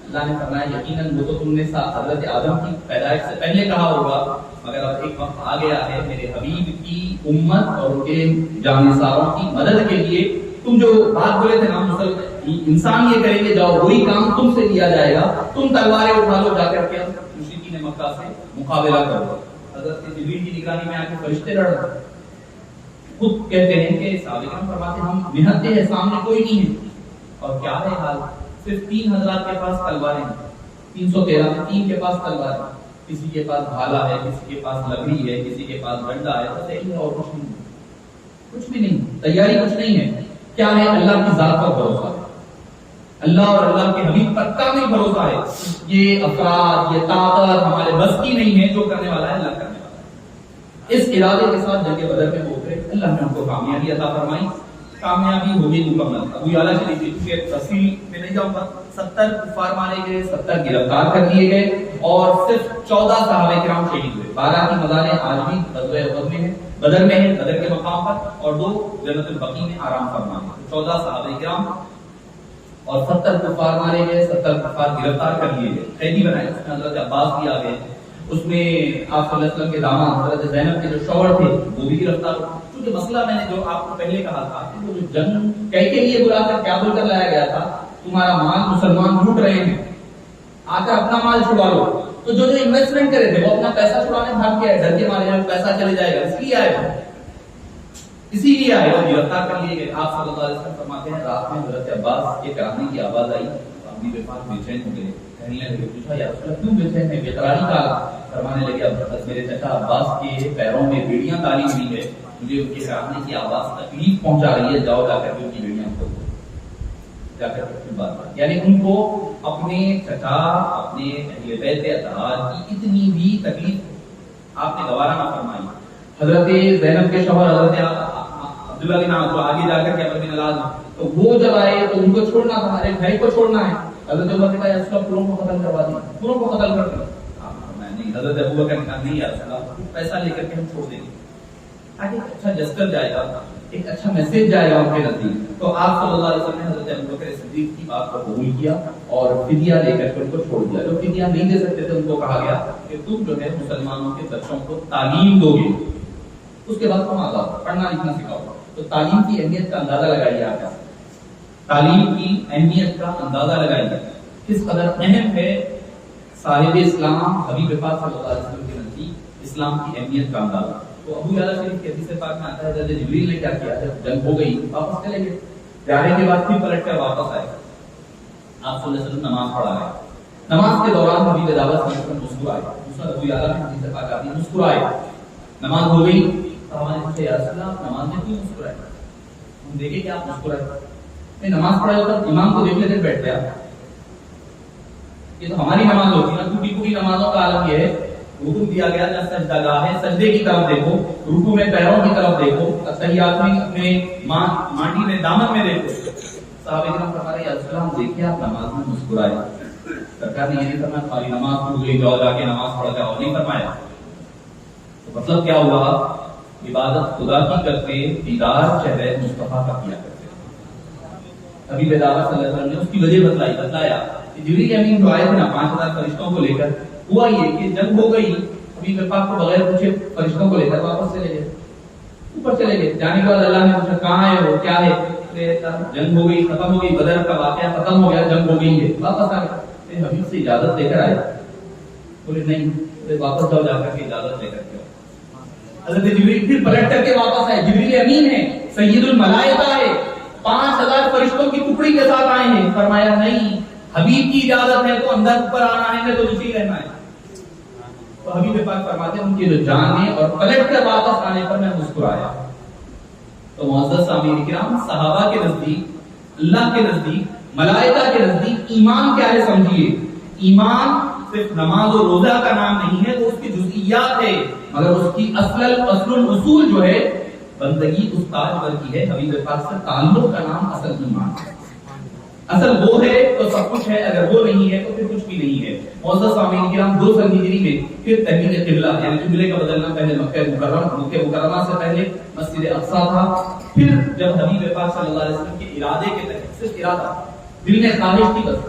اللہ نے فرمایا یقیناً وہ تو تم نے حضرت آدم کی پیدائش سے پہلے کہا ہوگا، مگر اب ایک وقت آ گیا ہے میرے حبیب کی امت اور ان کے جانثاروں کی مدد کے لیے. تم جو بات بولے تھے نا انسان یہ کریں گے، جاؤ وہی کام تم سے لیا جائے گا، تم تلواریں اٹھا لو، جا کر کے مشرکین مکہ سے مقابلہ کرو. حضرت جبریل کی نگرانی میں آ کے فرشتے لڑ رہے، خود کہتے ہیں کہ صحابہ کرام فرماتے ہیں ہم نہتے ہیں، سامنے کوئی نہیں ہے، اور کیا ہے حال، صرف 3000 کے پاس تلواریں ہیں، 313 میں 3 کے پاس تلوار ہے، کسی کے پاس بھالا ہے، کسی کے پاس لکڑی ہے، کسی کے پاس ڈنڈا ہے، بس یہی ہے اور کچھ نہیں، کچھ بھی نہیں، تیاری کچھ نہیں ہے. کیا ہے، اللہ کی ذات پر بھروسہ ہے، اللہ اور اللہ کے حبیب پر کامل بھروسہ ہے. یہ افراد، یہ طاقت ہمارے بس کی نہیں ہے، جو کرنے والا ہے اللہ کرنے والا ہے. اس ارادے کے ساتھ جنگ بدر میں وہ اترے، اللہ نے ان کو کامیابی عطا فرمائی، کامیابی ہوگی مکمل. ابو اعلیٰ چلی تھی، تفصیل میں نہیں جاؤں گا. 70 کفار مارے گئے، 70 گرفتار کر لیے گئے اور صرف 14 صحابہ کرام شہید ہوئے. 12 کی مزاریں آج بھی غزوہ احد میں ہیں، بدر میں ہے، بدر کے مقام پر، اور 2 جنت البقیع میں آرام فرما ہیں. 14 صحابہ کرام اور 70 کفار مارے گئے، 70 کفار گرفتار کر لیے گئے، قیدی بنائے. اس میں حضرت عباس بھی آ گئے، اس میں آپ صلی اللہ علیہ وسلم کے داماد حضرت زینب کے جو شوہر تھے وہ بھی گرفتار ہوئے. کیونکہ مسئلہ میں نے جو آپ کو پہلے کہا تھا کہ وہ جو جنگ کہہ کے لیے بلا کر کیا بول کر لایا گیا تھا، تمہارا مال مسلمان لوٹ رہے ہیں، آ کر اپنا مال چھڑوا لو. تو جو انویسٹمنٹ کرے تھے وہ اپنا پیسہ چھڑانے بھاگ گیا ہے، ڈر کے مارے پیسہ چلے جائے گا، اس لیے آئے گا، اسی لیے آئے اور گرفتار کر لیے گئے. آپ صلی اللہ علیہ وسلم فرماتے ہیں رات میں حضرت عباس کے کرانے کی آواز آئی، اپنی وفات بے چین ہو گئے، کہنے لگے، پوچھا یا رسول اللہ کیوں بے چین ہے، بے قراری کا. فرمانے لگے اب میرے چچا عباس کے پیروں میں بیڑیاں تالی ہوئی ہے، مجھے ان کے کرانے کی آواز تکلیف پہنچا رہی ہے، جاؤ جا کر کے ان کی بیڑیاں کھول دو، جا کر کے بات. یعنی ان کو اپنے چچا، اپنے اہل بیت اطہار کی اتنی بھی تکلیف آپ نے گوارا نہ فرمائی. حضرت زینب کے شوہر حضرت عبداللہ کے نام تو آگے جا کر کے اپنے ناراض، تو وہ جب آئے تو ان کو چھوڑنا تھا، ہمارے بھائی کو چھوڑنا ہے. حضرت عمر نے کہا اس کا پوروں کو قتل کروا دیں، پوروں کو قتل کر دیں. میں نہیں، حضرت ابو بکر نے کہا نہیں یا رسول اللہ پیسہ لے کر کے ہم چھوڑ دیں گے، آگے اچھا جسٹر جائے گا، ایک اچھا میسج جائے گا ان کے نزدیک. تو آپ صلی اللہ علیہ وسلم نے حضرت ابو بکر صدیق کی بات کو قبول کیا اور فدیہ لے کر کے ان کو چھوڑ دیا. جو فدیہ نہیں دے سکتے تھے ان کو کہا گیا کہ تم جو ہے مسلمانوں کے بچوں کو تعلیم دو گے، اس کے بعد تم آزاد پڑھنا لکھنا سکھاؤ. تو تعلیم کی اہمیت کا اندازہ لگائیے، آپ تعلیم کی اہمیت کا اندازہ لگائیے کس قدر اہم ہے. صاحب اسلام حبیب پاک صلی اللہ علیہ وسلم کے نزدیک اسلام کی اہمیت کا اندازہ. تو ابو اعلیٰ شریف کے حدیث پاک میں آتا ہے حضرت جبریل نے کیا کیا، جب جنگ ہو گئی واپس چلے گئے، جانے کے بعد پھر پلٹ کر واپس آئے. آپ صلی اللہ علیہ وسلم نماز پڑھا رہے، نماز کے دوران حبیب دعوت صلی اللہ علیہ وسلم مسکرائے. ابو اعلیٰ نے حدیث پاک آتی ہے مسکرائے، نماز ہو گئی، صحابہ نے پوچھا یا رسول اللہ آپ نماز میں کیوں مسکرائے؟ ہم دیکھیں کہ آپ مسکرائے، نماز پڑھا ہوتا امام کو دیکھ لیتے بیٹھتے آپ، یہ تو ہماری نماز ہوتی ہے نا، ٹوٹی پوری نمازوں کا عالم یہ ہے، رکوع دیا گیا جہاں سجدہ گاہ ہے، سجدے کی طرف دیکھو، رکوع میں پیروں کی طرف دیکھو، تحیات میں اپنے ماٹی میں دامن میں دیکھو۔ صحابہ کرام فرما رہے ہیں یا رسول اللہ دیکھیے آپ نماز میں مسکرائے، سرکار نے یہ نہیں فرمایا خالی نماز پڑھ لی جاؤ جا کے نماز پڑھ جاؤ، نہیں فرمایا۔ تو مطلب کیا ہوا؟ عبادت خدا کی کرتے، دیدار چہرے مصطفیٰ کا کیا کرتے۔ ابھی بیدار صلی اللہ علیہ وسلم نے اس کی وجہ بتلایا کہ جبریل امین جو آئے تھے نا 5000 فرشتوں کو لے کر، ہوا یہ کہ جنگ ہو گئی، ابھی پاک کو بغیر پوچھے فرشتوں کو لے کر واپس چلے گئے، اوپر چلے گئے، جانے کے بعد اللہ نے پوچھا کہاں ہے وہ، کیا ہے؟ جنگ ہو گئی، ختم ہو گئی، بدر کا واقعہ ختم ہو گیا، جنگ ہو گئی ہے، واپس آ گئے، حبیب سے اجازت لے کر آئے، بولے نہیں، واپس جاؤ، جا کر کے اجازت لے کر کے حضرت جبریل پھر پلٹ کر کے واپس آئے، جبریل امین ہے، سید الملائکہ ہے، 5000 فرشتوں کی ٹکڑی کے ساتھ آئے ہیں، فرمایا نہیں، حبیب کی اجازت ہے تو اندر اوپر آنا ہے، نہیں تو نیچے ہی رہنا ہے۔ تو حبیب پاک فرماتے ہیں ان کی جو جان ہے اور پلٹ کر واپس آنے پر میں مسکرایا۔ تو معزز سامعین کرام، صحابہ کے نزدیک، اللہ کے نزدیک، ملائکہ کے نزدیک ایمان کیا ہے سمجھیے، ایمان صرف نماز و روزہ کا نام نہیں ہے، وہ اس کی جزئیات ہے، مگر اس کی اصل الاصول جو ہے بندگی اس تاج پر کی ہے، حبیب پاک سے تعلق کا نام اصل ایمان ہے۔ اصل وہ ہے تو سب کچھ ہے، اگر وہ نہیں ہے تو پھر کچھ بھی نہیں ہے۔ معزز سامعین کرام، 2 سال ہجری میں پھر تحویل قبلہ یعنی قبلے کا بدلنا، پہلے مکہ مکرمہ سے پہلے مسجد اقصی تھا، پھر جب حبیب پاک صلی اللہ علیہ وسلم کے ارادے کے تحت، صرف ارادہ، دل میں خواہش تھی بس،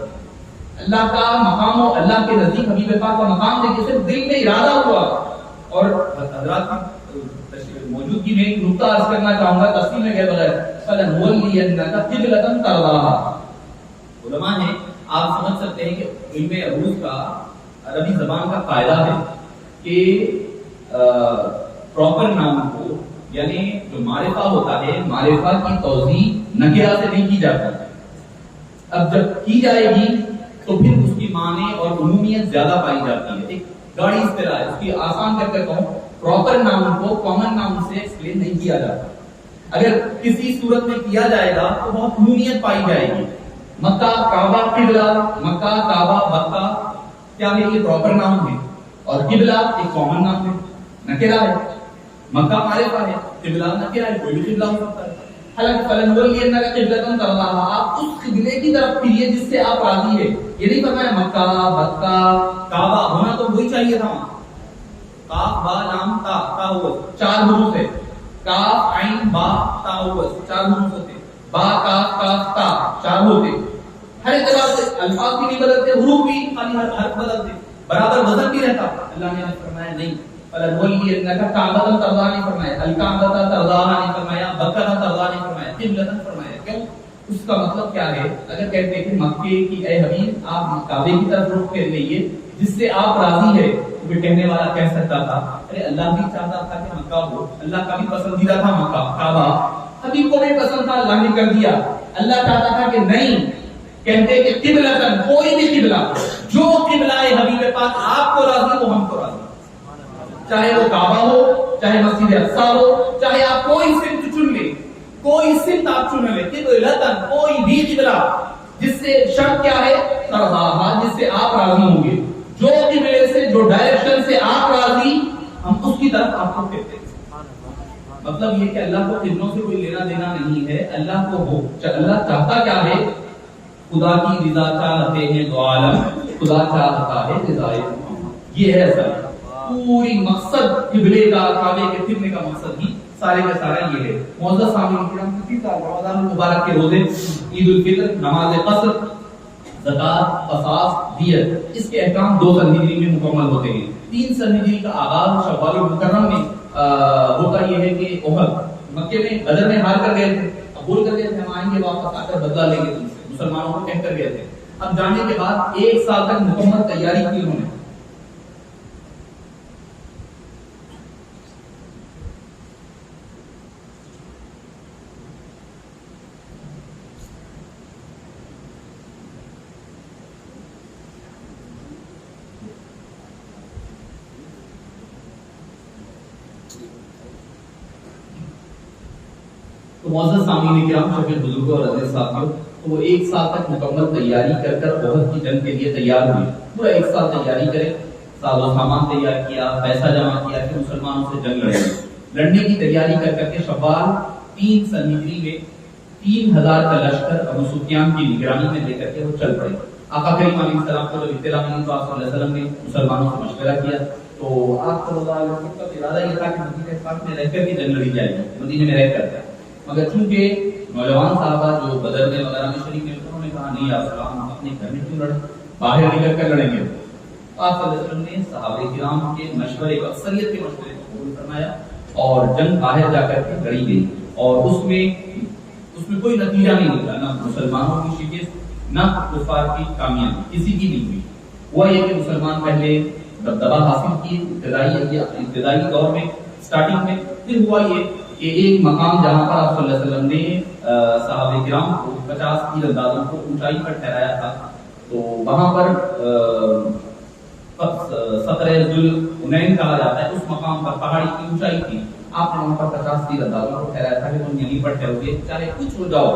اللہ کا مقام و اللہ کے نزدیک حبیب پاک کا مقام دیکھے صرف دل میں ارادہ ہوا۔ اور حضرات موجودگی میں ایک نقطہ عرض کرنا چاہوں گا تفصیل میں گئے بغیر، فَلَنُوَلِّيَنَّكَ قِبْلَةً تَرْضَاهَا۔ علماء ہیں، آپ سمجھ سکتے ہیں کہ علم عروض کا، عربی زبان کا قاعدہ ہے کہ پراپر نام کو، یعنی جو معرفہ ہوتا ہے، معرفہ کی توضیح نکرہ سے نہیں کی جاتی، اب جب کی جائے گی تو پھر اس کی معنی اور عمومیت زیادہ پائی جاتی ہے۔ ایک گاڑی اصطلاح ہے، اس کی آسان کر کے کہوں، پراپر نام کو کامن نام سے ایکسپلین نہیں کیا جاتا، اگر کسی صورت میں کیا جائے گا تو بہت عمومیت پائی جائے گی۔ مکہ کعبہ قبلہ، مکہ کعبہ مکہ کیا ہے؟ یہ پراپر نام ہے، اور قبلہ ایک کامن نام ہے، نکرہ ہے۔ مکہ معرفہ ہے، قبلہ نکرہ ہے، کوئی بھی قبلہ ہو سکتا ہے۔ حالانکہ فَلَنُوَلِّيَنَّكَ قِبْلَةً تَرْضَاهَا، آپ اس قبلے کی طرف پھریے جس سے آپ راضی ہیں، یہ نہیں فرمایا مکہ مکہ کعبہ، ہونا تو وہی چاہیے تھا وہاں، کاف با لام تا، تا ہوا 4 حروف ہے، کاف عین با تا ہوا 4 حروف ہوتے، با کاف کاف تا 4 ہوتے، ہر اعتبار سے الفاظ بھی نہیں بدلتے، حروف بھی خالی حرف بدلتے، برابر وزن بھی رہتا۔ اللہ نے فرمایا نہیں، فَلَنُوَلِّيَنَّكَ قِبْلَةً تَرْضَاهَا نہیں فرمایا، الْكَعْبَةَ تَرْضَاهَا نہیں فرمایا، بکہ تَرْضَاهَا نہیں فرمایا، قبلۃ فرمایا۔ کیوں؟ اس کا مطلب کیا ہے؟ اگر کہتے ہیں کہ مکے کی اے حبیب آپ کعبے کی طرف رخ کر لیجیے جس سے آپ راضی ہے، تو پھر کہنے والا کہہ سکتا تھا ارے اللہ بھی چاہتا تھا کہ مکہ ہو، اللہ کا بھی پسندیدہ تھا مکہ کعبہ، حبیب کو بھی پسند تھا، اللہ نے کر دیا۔ اللہ چاہتا تھا کہ نہیں، کہتے کہ قبلۃ، کوئی بھی قبلہ، جو قبلہ حبیب پاک آپ کو راضی وہ ہم کو راضی، چاہے وہ کعبہ ہو، چاہے مسجد اقصی ہو، چاہے آپ کوئی سمت چن لیں، کوئی سمت آپ چن لیں، قبلۃ، کوئی بھی قبلہ، جس سے شرط کیا ہے؟ ترضاها، جس سے آپ راضی ہوں گے، جو قبلے سے، جو ڈائریکشن سے آپ راضی، ہم اس کی طرف آپ کو کہتے ہیں۔ مطلب یہ کہ اللہ کو قبلوں سے کوئی لینا دینا نہیں ہے، اللہ کو ہو، اللہ چاہتا کیا ہے؟ خدا کی رضا چاہتے ہیں دو عالم، خدا چاہتا ہے رضائے محمد، یہ ہے اصل پوری مقصد قبلے کا، کعبے کے پھرنے کا مقصد ہی سارے کا سارا یہ ہے۔ معزز سامعین کرام، کسی طرح رمضان المبارک کے روزے، عید الفطر، نماز قصر، زکات، قصاص، دیت، اس کے احکام 2 سال ہجری میں مکمل ہوتے ہیں۔ 3 سال ہجری کا آغاز شوال المکرم میں ہوتا یہ ہے کہ احد، مکے میں بدر میں ہار کر گئے تھے، اب بول کر گئے تھے ہم آئیں گے واپس آ کر بدلہ لیں گے تم سے، مسلمانوں کو کہہ کر گئے تھے۔ اب جانے کے بعد 1 سال تک مکمل تیاری کی انہوں نے، تو معزز سامعین کرام، شفیع بزرگوں اور عزیز ساتھیوں، تو وہ 1 سال تک مکمل تیاری کر احد کی جنگ کے لیے تیار ہوئے. پورا 1 سال تیاری کرے، ساز و سامان تیار کیا، پیسہ جمع کیا کہ مسلمانوں سے جنگ لڑنے کی تیاری کر کے شوال 3 سن ہجری میں 3000 کا لشکر ابو سفیان کی نگرانی میں لے کر کے وہ چل پڑے. آقا کریم علیہ السلام کو جب اطلاع ملی تو آپ صلی اللہ علیہ وسلم نے مسلمانوں سے مشورہ کیا. تو آپ صلی اللہ علیہ وسلم کا ارادہ یہ تھا کہ مدینہ پاک میں رہ کر کے جنگ لڑی جائے گی، مدینے میں رہ کر. مگر چونکہ نوجوان صحابہ جو بدر میں وغیرہ میں شریک ہیں، انہوں نے کہا نہیں آپ ہم اپنے گھر میں کیوں لڑیں، باہر نکل کر لڑیں گے. آپ صلی اللہ علیہ وسلم نے صحابہ کرام کے مشورے کو، اکثریت کے مشورے کو قبول فرمایا اور جنگ باہر جا کر کے لڑی گئی. اور اس میں کوئی نتیجہ نہیں نکلا، نہ مسلمانوں کی شکست نہ کفار کی کامیابی، کسی کی نہیں ہوئی. ہوا یہ کہ مسلمان پہلے دبدبہ حاصل کیے ابتدائی دور میں، سٹارٹنگ میں. پھر ہوا یہ کہ ایک مقام جہاں پر آپ صلی اللہ علیہ وسلم نے صحابہ کرام کو 50 تیر اندازوں کو اونچائی پر ٹھہرایا تھا، تو وہاں پر سطر ذوالعنین کہا جاتا ہے، اس مقام پر پہاڑی کی اونچائی تھی. آپ نے وہاں پر 50 تیر اندازوں کو ٹھہرایا تھا کہ تم یہیں پر ٹھہرو گے، چاہے کچھ ہو جاؤ،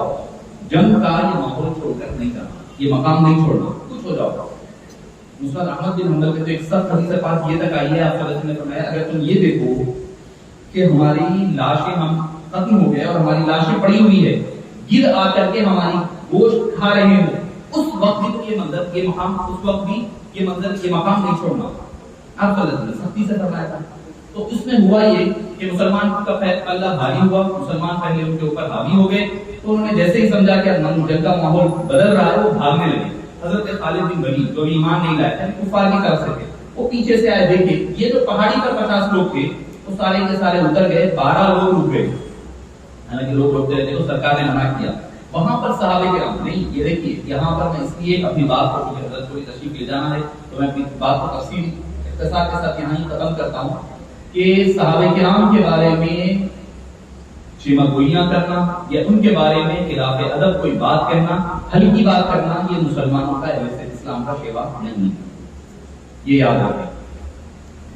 جنگ کا یہ ماحول چھوڑ کر نہیں جانا، یہ مقام نہیں چھوڑنا، کچھ ہو جاؤ. مسند احمد بن حنبل کے تو ایک سخت حدیث پاک یہ تک آئی ہے، آپ صلی اللہ علیہ وسلم نے فرمایا اگر تم یہ دیکھو کہ ہماری لاشیں ہم ختم ہو گئے اور ہماری لاشیں پڑی ہوئی ہے، گرد آ کر کے ہماری گوشت کھا رہے ہوں، اس وقت بھی یہ منظر، یہ مقام، اس وقت بھی یہ منظر، یہ مقام نہیں چھوڑنا. آپ صلی اللہ علیہ وسلم سختی سے فرمایا تھا. تو اس میں ہوا یہ کہ مسلمان کا اللہ بھاری ہوا، مسلمان پہلے ان کے اوپر حاوی ہو گئے. تو انہوں نے جیسے ہی سمجھا کہ جنگ کا ماحول بدل رہا ہے، وہ بھاگنے لگے. حضرت خالد بن ولید جو ایمان نہیں لائے تھے، کفار کی طرف سے تھے، وہ پیچھے سے آئے. دیکھے یہ جو پہاڑی پر 50 لوگ تھے وہ سارے کے سارے اتر گئے، 12 لوگ رک گئے. حالانکہ لوگ رک گئے تھے تو سرکار نے منع کیا. وہاں پر صحابہ کرام نہیں، یہ دیکھیے یہاں پر میں اس لیے اپنی بات کو، کیونکہ حضرت کو تشریف لے جانا ہے تو میں اپنی بات کو تفصیل اختصار کے ساتھ یہاں ہی ختم کرتا ہوں کہ صحابہ کرام کے بارے میں شیما گوئیاں کرنا یا ان کے بارے میں خلاف ادب کوئی بات کہنا، ہلکی بات کرنا، یہ مسلمانوں کا ایسے اسلام کا شیوا نہیں. یہ یاد رکھیں.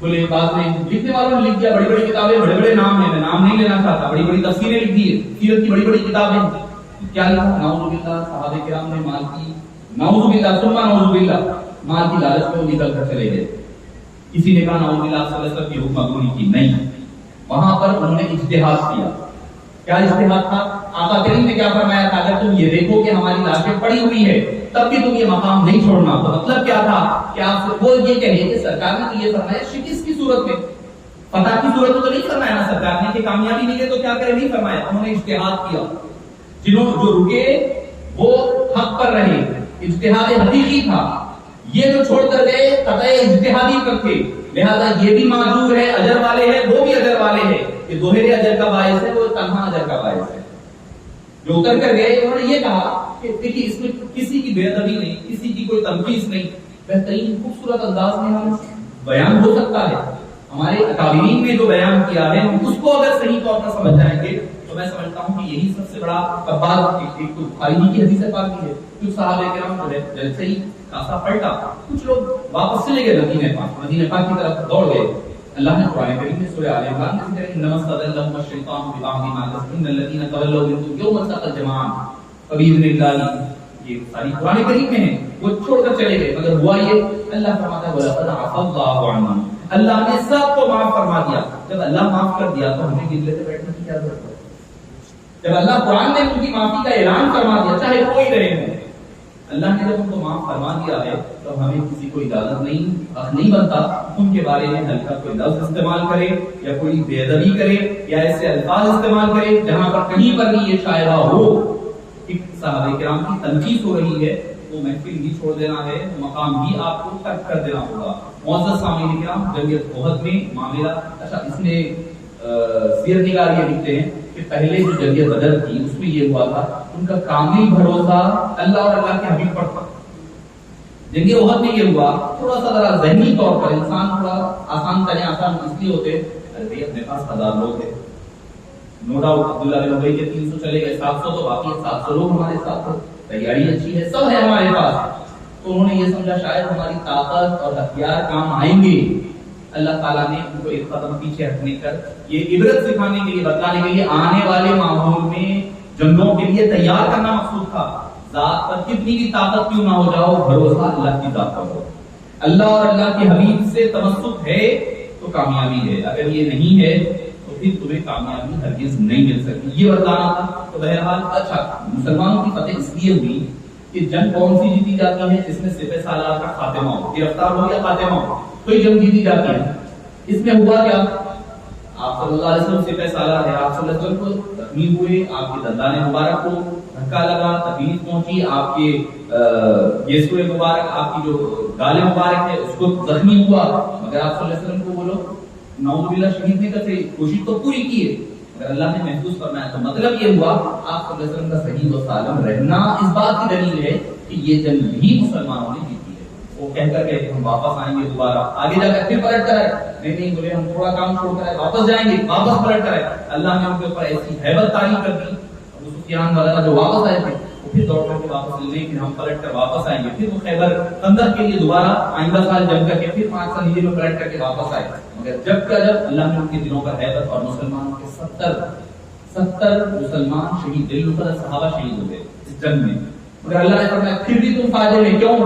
بولے بات نہیں، لکھنے والوں نے لکھ دیا، بڑی بڑی کتابیں، بڑے بڑے نام ہیں، میں نام نہیں لینا چاہتا، بڑی بڑی تفسیریں لکھ دی ہے، سیرت کی بڑی بڑی کتابیں. کیا لکھا؟ نعوذ باللہ صحابہ کرام نے مال کی، نعوذ باللہ ثم نعوذ باللہ، مال کی لالچ میں نکل کر چلے گئے. کسی نے کہا نعوذ باللہ صلی اللہ علیہ وسلم کی حکم ابوری کی نہیں، وہاں پر انہوں نے اجتہاد کیا. کیا اجتہاد تھا؟ آقا کریم نے کیا فرمایا تھا؟ اگر تم یہ دیکھو کہ ہماری لاشیں پڑی ہوئی ہے تب بھی تم یہ مقام نہیں چھوڑنا. تو مطلب کیا تھا کہ آپ وہ یہ کہیے کہ سرکار نے تو یہ فرمایا شکست کی صورت میں، فتح کی صورت میں تو نہیں فرمایا نا سرکار نے کہ کامیابی ملے تو کیا کرے، نہیں فرمایا. انہوں نے اجتہاد کیا. جنہوں جو رکے وہ حق پر رہے، اجتہاد حقیقی تھا. یہ جو چھوڑ کر گئے قطع اجتہادی پر تھے، لہذا یہ بھی معذور ہے، اجر والے ہیں، وہ بھی اجر والے ہیں. یہ دوہرے اجر کا باعث ہے، وہ تنہا اجر کا باعث ہے. جو اتر کر گئے انہوں نے یہ کہا کہ دیکھیے اس میں کسی کی بے ادبی نہیں، کسی کی کوئی تنقید نہیں، بہترین خوبصورت انداز میں ہم بیان ہو سکتا ہے. ہمارے اکابرین نے جو بیان کیا ہے ہم اس کو اگر صحیح طور پر سمجھ جائیں گے تو میں سمجھتا ہوں کہ یہی سب سے بڑا بات ایک بخاری کی حدیث پاک کی ہے. کچھ صحابہ کرام جو ہے جیسے ہی کاسا پلٹا، کچھ لوگ واپس چلے گئے مدینہ پاک کی طرف دوڑ گئے. اللہ نے قرآن کریم میں سورہ آل عمران میں ذکر ہے انما استزلهم الشیطان ببعض ما كسبوا ان الذين تولوا منكم يوم التقى الجمعان فبإذن الله. یہ ساری قرآن کریم میں ہے. وہ چھوڑ کر چلے گئے مگر ہوا یہ اللہ فرماتا ہے وَلَقَدْ عَفَا اللَّهُ عَنْهُمْ، اللہ نے سب کو معاف فرما دیا. جب اللہ معاف کر دیا تو ہمیں گلے سے بیٹھنے کی کیا ضرورت ہے؟ جب اللہ قرآن نے ان کی معافی کا اعلان فرما دیا چاہے کوئی رہے ہوں، اللہ نے جب ان کو معاف فرما دیا ہے تو ہمیں کسی کو اجازت نہیں، حق نہیں بنتا ان کے بارے میں ہلکا کوئی لفظ استعمال کرے یا کوئی بے ادبی کرے یا ایسے الفاظ استعمال کرے جہاں پر کہیں پر بھی یہ شائبہ ہو کہ صحابہ کرام کی تنقید ہو رہی ہے. وہ محفل بھی چھوڑ دینا ہے، مقام بھی آپ کو ترک کر دینا ہوگا. معزز سامعین کرام، جنگ احد میں معاملہ اچھا اس میں سیر نگار یہ لکھتے ہیں کہ پہلے جو جنگ بدر تھی اس میں یہ ہوا تھا ان کا کامل بھروسہ اللہ اور اللہ کے حبیب پر تھا. جنگ احد میں یہ ہوا تھوڑا سا ذرا ذہنی طور پر انسان تھوڑا آسان کریں، آسان اس لیے ہوتے ارے بھائی اپنے پاس 1000 لوگ تھے، نو ڈاؤٹ عبداللہ بن ابی کے 300 چلے گئے، 700 تو باقی 700 لوگ ہمارے ساتھ تھے، تیاری اچھی ہے، سب ہے ہمارے پاس. تو انہوں نے یہ سمجھا شاید ہماری طاقت اور ہتھیار کام آئیں گے. اللہ تعالیٰ نے ان کو ایک قدم پیچھے ہٹنے کر یہ عبرت سکھانے کے لیے، بتانے کے لیے آنے والے ماحول میں جنگوں کے لیے تیار کرنا مقصود تھا. ذات پر کتنی بھی طاقت کیوں نہ ہو جاؤ، بھروسہ اللہ کی ذات پر ہو. اللہ اور اللہ کے حبیب سے تمسک ہے تو کامیابی ہے، اگر یہ نہیں ہے تو پھر تمہیں کامیابی ہرگز نہیں مل سکتی. یہ بتانا تھا. تو بہرحال اچھا، مسلمانوں کی فتح اس لیے ہوئی کہ جنگ کون سی جیتی جاتی ہے جس میں سپہ سالار کا خاتمہ ہو، گرفتار ہو یا خاتمہ ہو، تو یہ جنگ جیتی جاتی ہے. اس میں ہوا کیا؟ آپ صلی اللہ علیہ وسلم سپہ سالار ہے، آپ صلی اللہ علیہ وسلم کو زخمی ہوئے، آپ کے دندان مبارک کو دھکا لگا، تکلیف پہنچی، آپ کے یسوع مبارک، آپ کی جو گالے مبارک ہے اس کو زخمی ہوا، مگر آپ صلی اللہ علیہ وسلم کو وہ لوگ نعوذ باللہ شہید نہیں کرتے، کوشش تو پوری کی ہے مگر اللہ نے محفوظ فرمایا. تو مطلب یہ ہوا آپ صلی اللہ علیہ وسلم کا صحیح و سالم رہنا اس بات کی دلیل ہے کہ یہ جنگ بھی مسلمانوں نے جیتی ہے. وہ کہہ کر کے ہم واپس آئیں گے، دوبارہ آگے جا کر پھر پلٹ کر آئے، نہیں بولے ہم تھوڑا کام چھوڑ کر آئے، واپس جائیں گے، واپس پلٹ کر آئے. اللہ نے ان کے اوپر ایسی ہیبت طاری کر دی، ابو سفیان وغیرہ جو واپس آئے تھے وہ پھر دوڑ کر کے واپس لے گئے، پھر ہم پلٹ کر واپس آئیں گے. پھر وہ خیبر خندق کے لیے دوبارہ آئندہ سال جنگ کر کے پھر 5 سال ہجری میں پلٹ کر کے واپس آئے. مگر جب اللہ نے ان کے دلوں پر ہیبت، اور مسلمانوں کے 70 مسلمان شہید، دل صحابہ شہید ہو گئے اس جنگ میں. مگر اللہ نے فرمایا پھر بھی تم فائدے میں، کیوں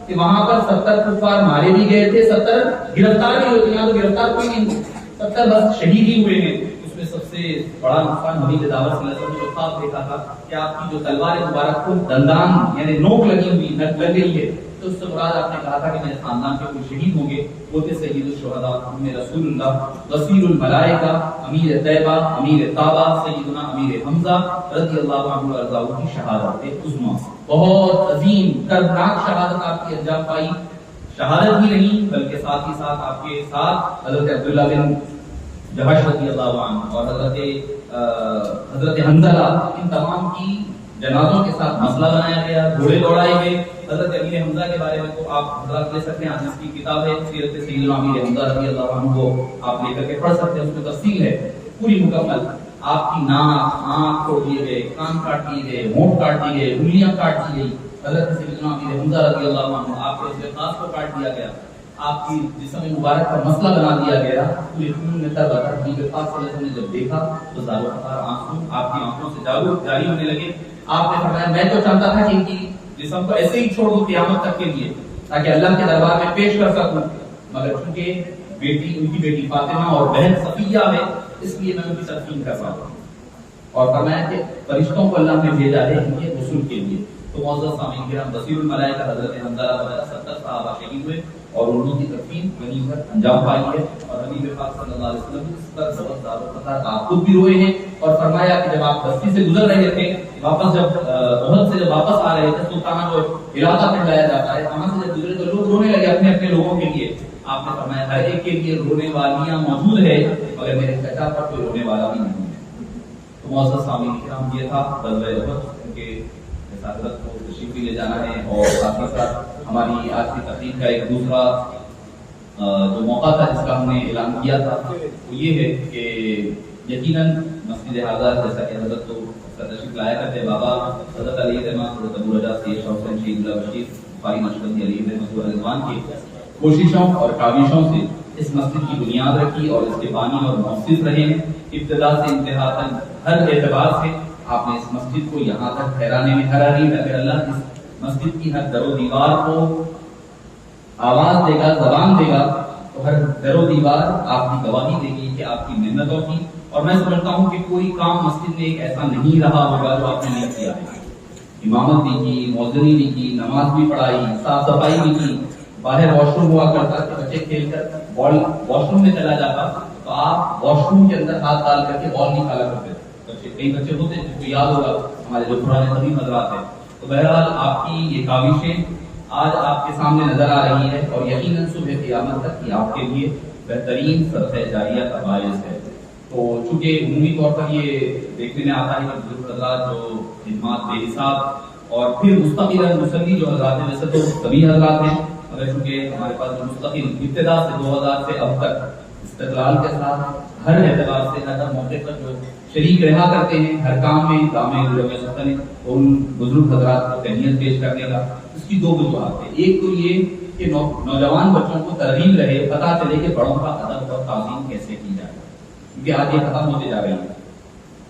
کہ وہاں پر 70 کفار مارے بھی گئے تھے، 70 گرفتار بھی ہوتے، یہاں تو گرفتار کوئی نہیں، 70 بس شہید ہی ہوئے ہیں. اس میں سب سے بڑا نقصان حبیب دعوت صلی اللہ علیہ وسلم نے جو خواب دیکھا تھا کہ آپ کی جو تلوار مبارک کو دندان یعنی نوک لگی ہوئی نک لگ گئی ہے، تو اس سے مراد آپ نے کہا تھا کہ میرے خاندان کے کوئی شہید ہوں گے. وہ تھے سید الشہداء میں رسول اللہ وزیر الملائکہ امیر طیبہ امیر طابہ سیدنا امیر حمزہ رضی اللہ عنہ وارضاہ کی شہادت عظمی، بہت عظیم دردناک شہادت آپ کی انجام پائی. شہادت ہی نہیں بلکہ ساتھ ہی ساتھ آپ کے ساتھ حضرت عبداللہ بن جہش رضی اللہ عنہ اور حضرت حنظلہ، ان تمام کی جنازوں کے ساتھ مسئلہ بنایا گیا، گھوڑے دوڑائے گئے. حضرت امیر حمزہ کے بارے میں تو آپ حضرات لے سکتے ہیں، جس کی کتاب ہے سیرت سیدنا امیر حمزہ رضی اللہ عنہ، وہ آپ لے کر کے پڑھ سکتے ہیں، اس میں تفصیل ہے پوری مکمل. آپ کی ناک آنکھ توڑ دیے گئے، کان کاٹ دیے گئے، ہونٹ کاٹ دیے گئے، انگلیاں کاٹ دی گئی. حضرت سیدنا امیر حمزہ رضی اللہ عنہ آپ کے اس خاص کو کاٹ دیا گیا، آپ کی جسم مبارک پر مسئلہ بنا دیا گیا، پورے خون میں تر بتر. نبی پاک صلی اللہ علیہ وسلم نے جب دیکھا تو زارو قطار آنسو آپ کی آنکھوں سے جاری ہونے لگے. آپ نے فرمایا میں تو چاہتا تھا کہ ان کی جسم کو ایسے ہی چھوڑ دوں قیامت تک کے لیے تاکہ اللہ کے دربار میں پیش کر سکوں، مگر چونکہ بیٹی ان کی بیٹی فاطمہ اور بہن صفیہ ہے اس لیے میں ان کی تدفین کر رہا ہوں. اور فرمایا کہ فرشتوں کو اللہ نے بھیجا ہے ان کے غسل کے لیے. تو معزز سامعین کرام، وزیر الملائکہ حضرت حنظلہ وغیرہ 70 صحابہ شہید ہوئے اور انہوں کی تدفین غنیمت پر انجام پائی ہے. اور حبیب پاک صلی اللہ علیہ وسلم اس پر سبق دار و قطار آپ خود بھی روئے ہیں اور فرمایا کہ جب آپ بستی سے گزر رہے تھے، واپس جب احد سے جب واپس آ رہے تھے، سلطانہ جو علاقہ کہلایا جاتا ہے وہاں سے جب گزرے تو لوگ رونے لگے اپنے اپنے لوگوں کے لیے. آپ نے فرمایا ہر ایک کے لیے رونے والیاں موجود ہے مگر میرے چچا پر کوئی رونے والا بھی نہیں ہے. تو معزز سامعین کرام، یہ تھا غزوہ احد کے حضرت کو تشریف لے جانا ہے. اور ساتھ ہی ساتھ ہماری آج کی تقریب کا ایک دوسرا جو موقع تھا جس کا ہم نے اعلان کیا تھا وہ یہ ہے کہ یقیناً مسجد حاضر جیسا کہ حضرت تو تشریف لایا کرتے بابا حضرت علی رحمۃ حضرت ابو رجا سید شاہ حسین شہید اللہ بشیر بخاری نشبندی علی رحمۃ رضوان کی کوششوں اور کاوشوں سے اس مسجد کی بنیاد رکھی اور اس کے بانی اور مؤسس رہے ہیں. ابتدا سے انتہا تک ہر اعتبار سے آپ نے اس مسجد کو یہاں تک ٹھہرانے میں حرامی. اگر اللہ اس مسجد کی ہر در و دیوار کو آواز دے گا، زبان دے گا، تو ہر در و دیوار آپ کی گواہی دے گی کہ آپ کی محنتوں کی. اور میں سمجھتا ہوں کہ کوئی کام مسجد میں ایک ایسا نہیں رہا ہوگا جو آپ نے نہیں کیا ہے. امامت بھی کی، مؤذنی بھی کی، نماز بھی پڑھائی، صاف صفائی بھی کی. باہر واش روم ہوا کرتا کہ بچے کھیل کر بال واش روم میں چلا جاتا تو آپ واش روم کے اندر ہاتھ ڈال کر کے بال نکالا کرتے تھے. کئی بچے ہوتے ہیں جن کو یاد ہوگا، ہمارے جو پرانے قدیم حضرات ہیں. تو بہرحال آپ کی یہ کاوشیں آج آپ کے سامنے نظر آ رہی ہے اور یقیناً صبح قیامت تک یہ آپ کے لیے بہترین صدقہ جاریہ کا باعث ہے. تو چونکہ عمومی طور پر یہ دیکھنے میں آتا ہے کہ بزرگ حضرات جو خدمات بے حساب اور پھر مستقل مسلی جو حضرات ہیں، ویسے تو سبھی حضرات ہیں مگر چونکہ ہمارے پاس جو مستقل ابتدا سے 2000 سے اب تک استقلال کے ساتھ ہر اعتبار سے ہر موقع پر جو شریک رہا کرتے ہیں ہر کام میں دامے سلطنت اور ان بزرگ حضرات کو تہنیت پیش کرنے کا، اس کی دو وجوہات ہیں. ایک تو یہ کہ نوجوان بچوں کو ترغیب رہے، پتہ چلے کہ بڑوں کا ادب اور تعظیم کیسے کی جائے، کیونکہ آج یہ ختم ہوتے جا رہی ہے.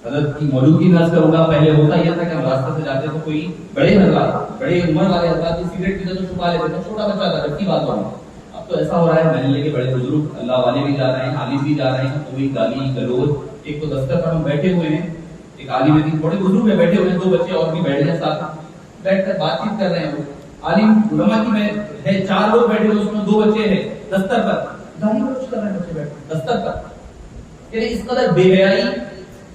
حضرت کی موجودگی میں عرض کروں گا، پہلے ہوتا یہ تھا کہ ہم راستہ سے جاتے تو کوئی بڑے حضرات، بڑے عمر والے حضرات سگریٹ پیتے تو چھپا لیتے تھے، چھوٹا بچہ تھا جب کی بات ہو. اب تو ایسا ہو رہا ہے محلے کے بڑے بزرگ اللہ والے بھی جا رہے ہیں، عالم بھی جا رہے ہیں، کوئی گالی گلوچ. ایک تو دفتر پر ہم بیٹھے ہوئے ہیں، ایک عالم دین بڑے بزرگ میں بیٹھے ہوئے ہیں، 2 بچے اور بھی بیٹھے ہیں ساتھ، بیٹھ کر بات چیت کر رہے ہیں. عالم علماء کی میں ہے 4 لوگ بیٹھے ہوئے، اس میں 2 بچے ہیں دفتر پر گالی گلوچ کر رہے ہیں بچے بیٹھے دفتر پر. یعنی اس قدر بے حیائی،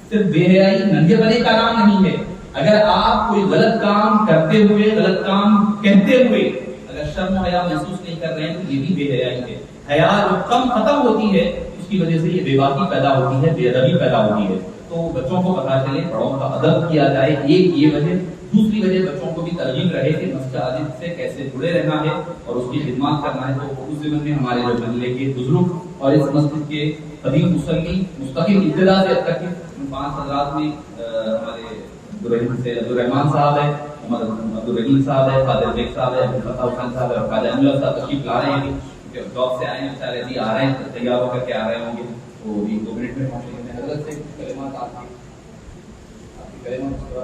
صرف بے حیائی ننگے بنے کا نام نہیں ہے. اگر آپ کوئی غلط کام کرتے ہوئے، غلط کام کہتے ہوئے اگر شرم و حیا محسوس نہیں کر رہے ہیں تو یہ بھی بے حیائی ہے. حیا جو کم ختم ہوتی ہے اس کی وجہ سے یہ بے باکی پیدا ہوتی ہے، بے ادبی پیدا ہوتی ہے. تو بچوں کو پتہ چلے، بڑوں کا ادب کیا جائے، ایک یہ وجہ. دوسری وجہ بچوں کو بھی ترغیب رہے کہ مسجد سے کیسے جڑے رہنا ہے اور اس کی خدمات کرنا ہے. تو اس زمین میں ہمارے جو محلے کے بزرگ اور اس مسجد کے قدیم مصلی مستقل ابتدا سے اب تک 5 حضرات میں ہمارے عبدالرحمان صاحب ہے، محمد عبدالرحیم صاحب ہے، قادر بیگ صاحب ہے، فتح حسین صاحب ہے اور خواجہ انور صاحب تشریف لا رہے ہیں. جاب سے آئے ہیں، بیچارے ابھی آ رہے ہیں، تیار ہو کر کے آ رہے ہوں گے. تو ابھی 2 منٹ میں پہنچیں گے. حضرت سے کلمات آپ کی کلمات